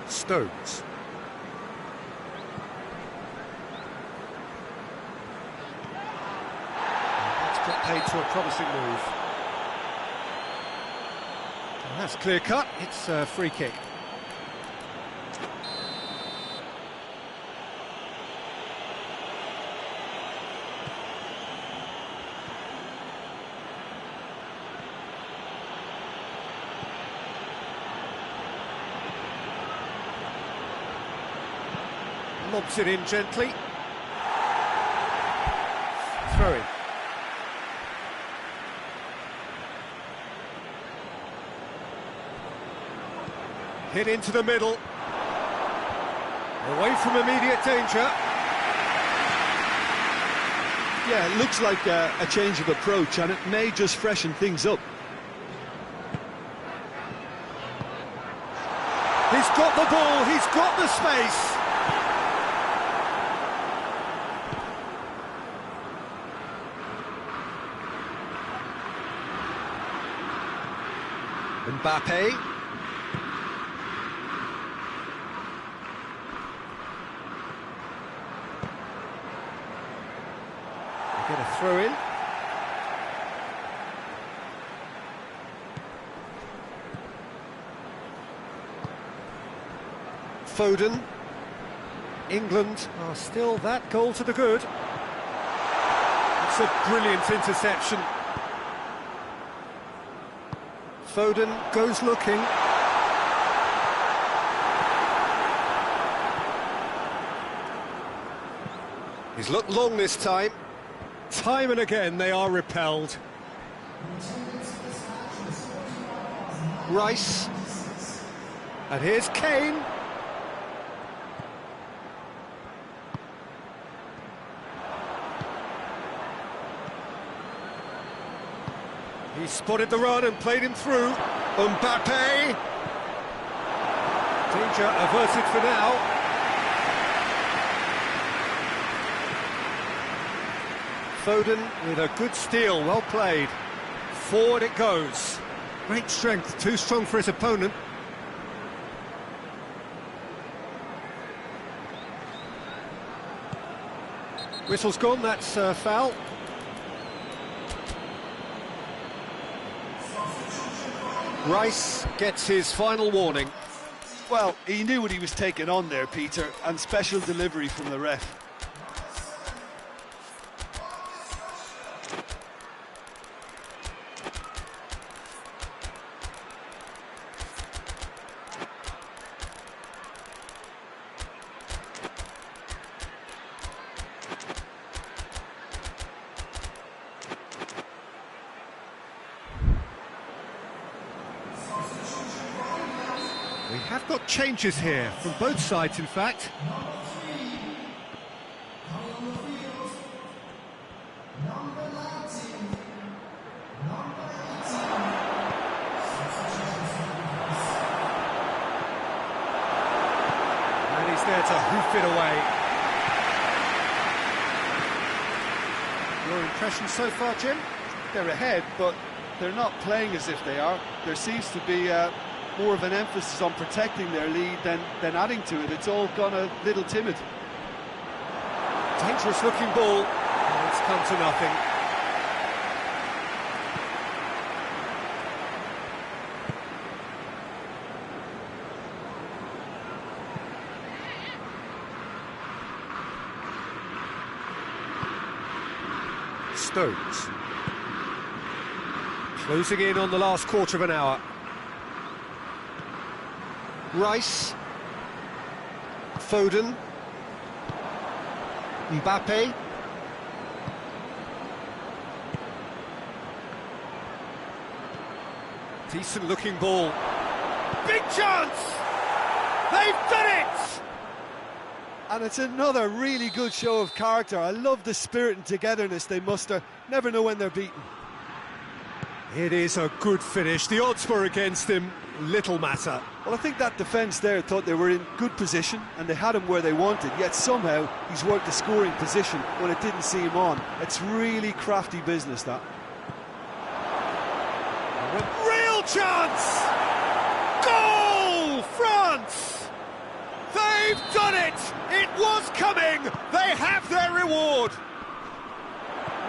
Stones. That's put paid to a promising move. And that's clear cut, it's a free kick. Lobs it in gently. Throw in. Hit into the middle. Away from immediate danger. Yeah, it looks like a change of approach, and it may just freshen things up. He's got the ball, he's got the space. Mbappe. Get a throw in. Foden. England are still that goal to the good. It's a brilliant interception. Foden goes looking. He's looked long this time. Time and again they are repelled. Rice. And here's Kane. He spotted the run and played him through. Mbappe. Danger averted for now. Foden with a good steal, well played. Forward it goes. Great strength, too strong for his opponent. Whistle's gone, that's foul. Rice gets his final warning. Well, he knew what he was taking on there, Peter, and special delivery from the ref. have got changes here, from both sides in fact. And he's there to hoof it away. Your impression so far, Jim? They're ahead, but they're not playing as if they are. There seems to be more of an emphasis on protecting their lead than adding to it. It's all gone a little timid. Dangerous looking ball, and it's come to nothing. Stones. Closing in on the last quarter of an hour. Rice. Foden. Mbappe. Decent looking ball. Big chance! They've done it! And it's another really good show of character. I love the spirit and togetherness they muster. Never know when they're beaten. It is a good finish. The odds were against him. Little matter. Well, I think that defence there thought they were in good position and they had him where they wanted, yet somehow he's worked the scoring position when it didn't see him on. It's really crafty business, that. Real chance! Goal! France! They've done it! It was coming! They have their reward!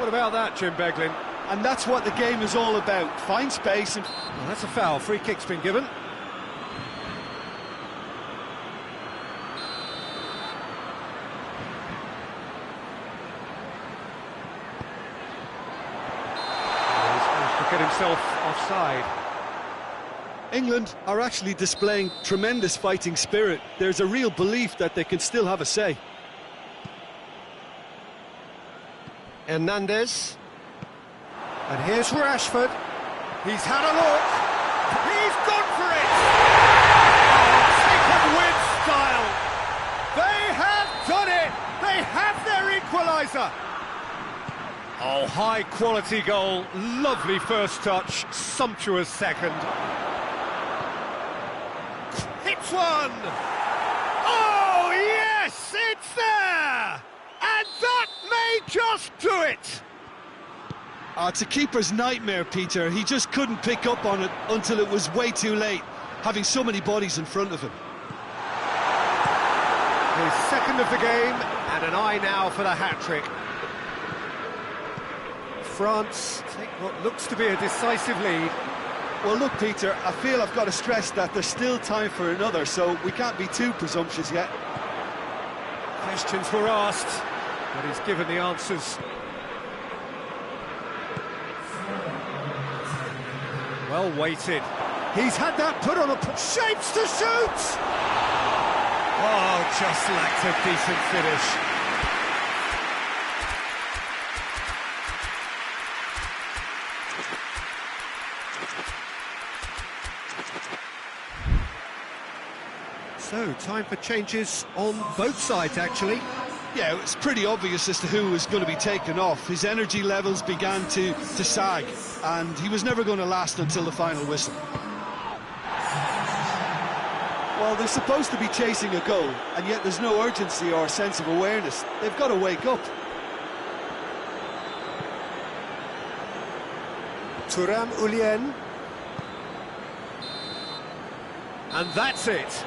What about that, Jim Beglin? And that's what the game is all about. Find space and... Well, that's a foul. Free kick's been given. He's managed to get himself offside. England are actually displaying tremendous fighting spirit. There's a real belief that they can still have a say. Hernandez. And here's Rashford. He's had a look. He's gone for it. Oh, taken with style. They have done it. They have their equaliser. Oh, high quality goal. Lovely first touch. Sumptuous second. Hits one. Oh, yes, it's there. And that may just do it. It's a keeper's nightmare, Peter. He just couldn't pick up on it until it was way too late, having so many bodies in front of him. His second of the game, and an eye now for the hat-trick. France take what looks to be a decisive lead. Well, look, Peter, I feel I've got to stress that there's still time for another, so we can't be too presumptuous yet. Questions were asked, but he's given the answers. Well weighted. He's had that put on a... Shapes to shoot! Oh, just lacked a decent finish. So, time for changes on both sides, actually. Yeah, it's pretty obvious as to who was going to be taken off. His energy levels began to sag, and he was never going to last until the final whistle. Well, they're supposed to be chasing a goal, and yet there's no urgency or sense of awareness. They've got to wake up. Thuram Ulien. And that's it.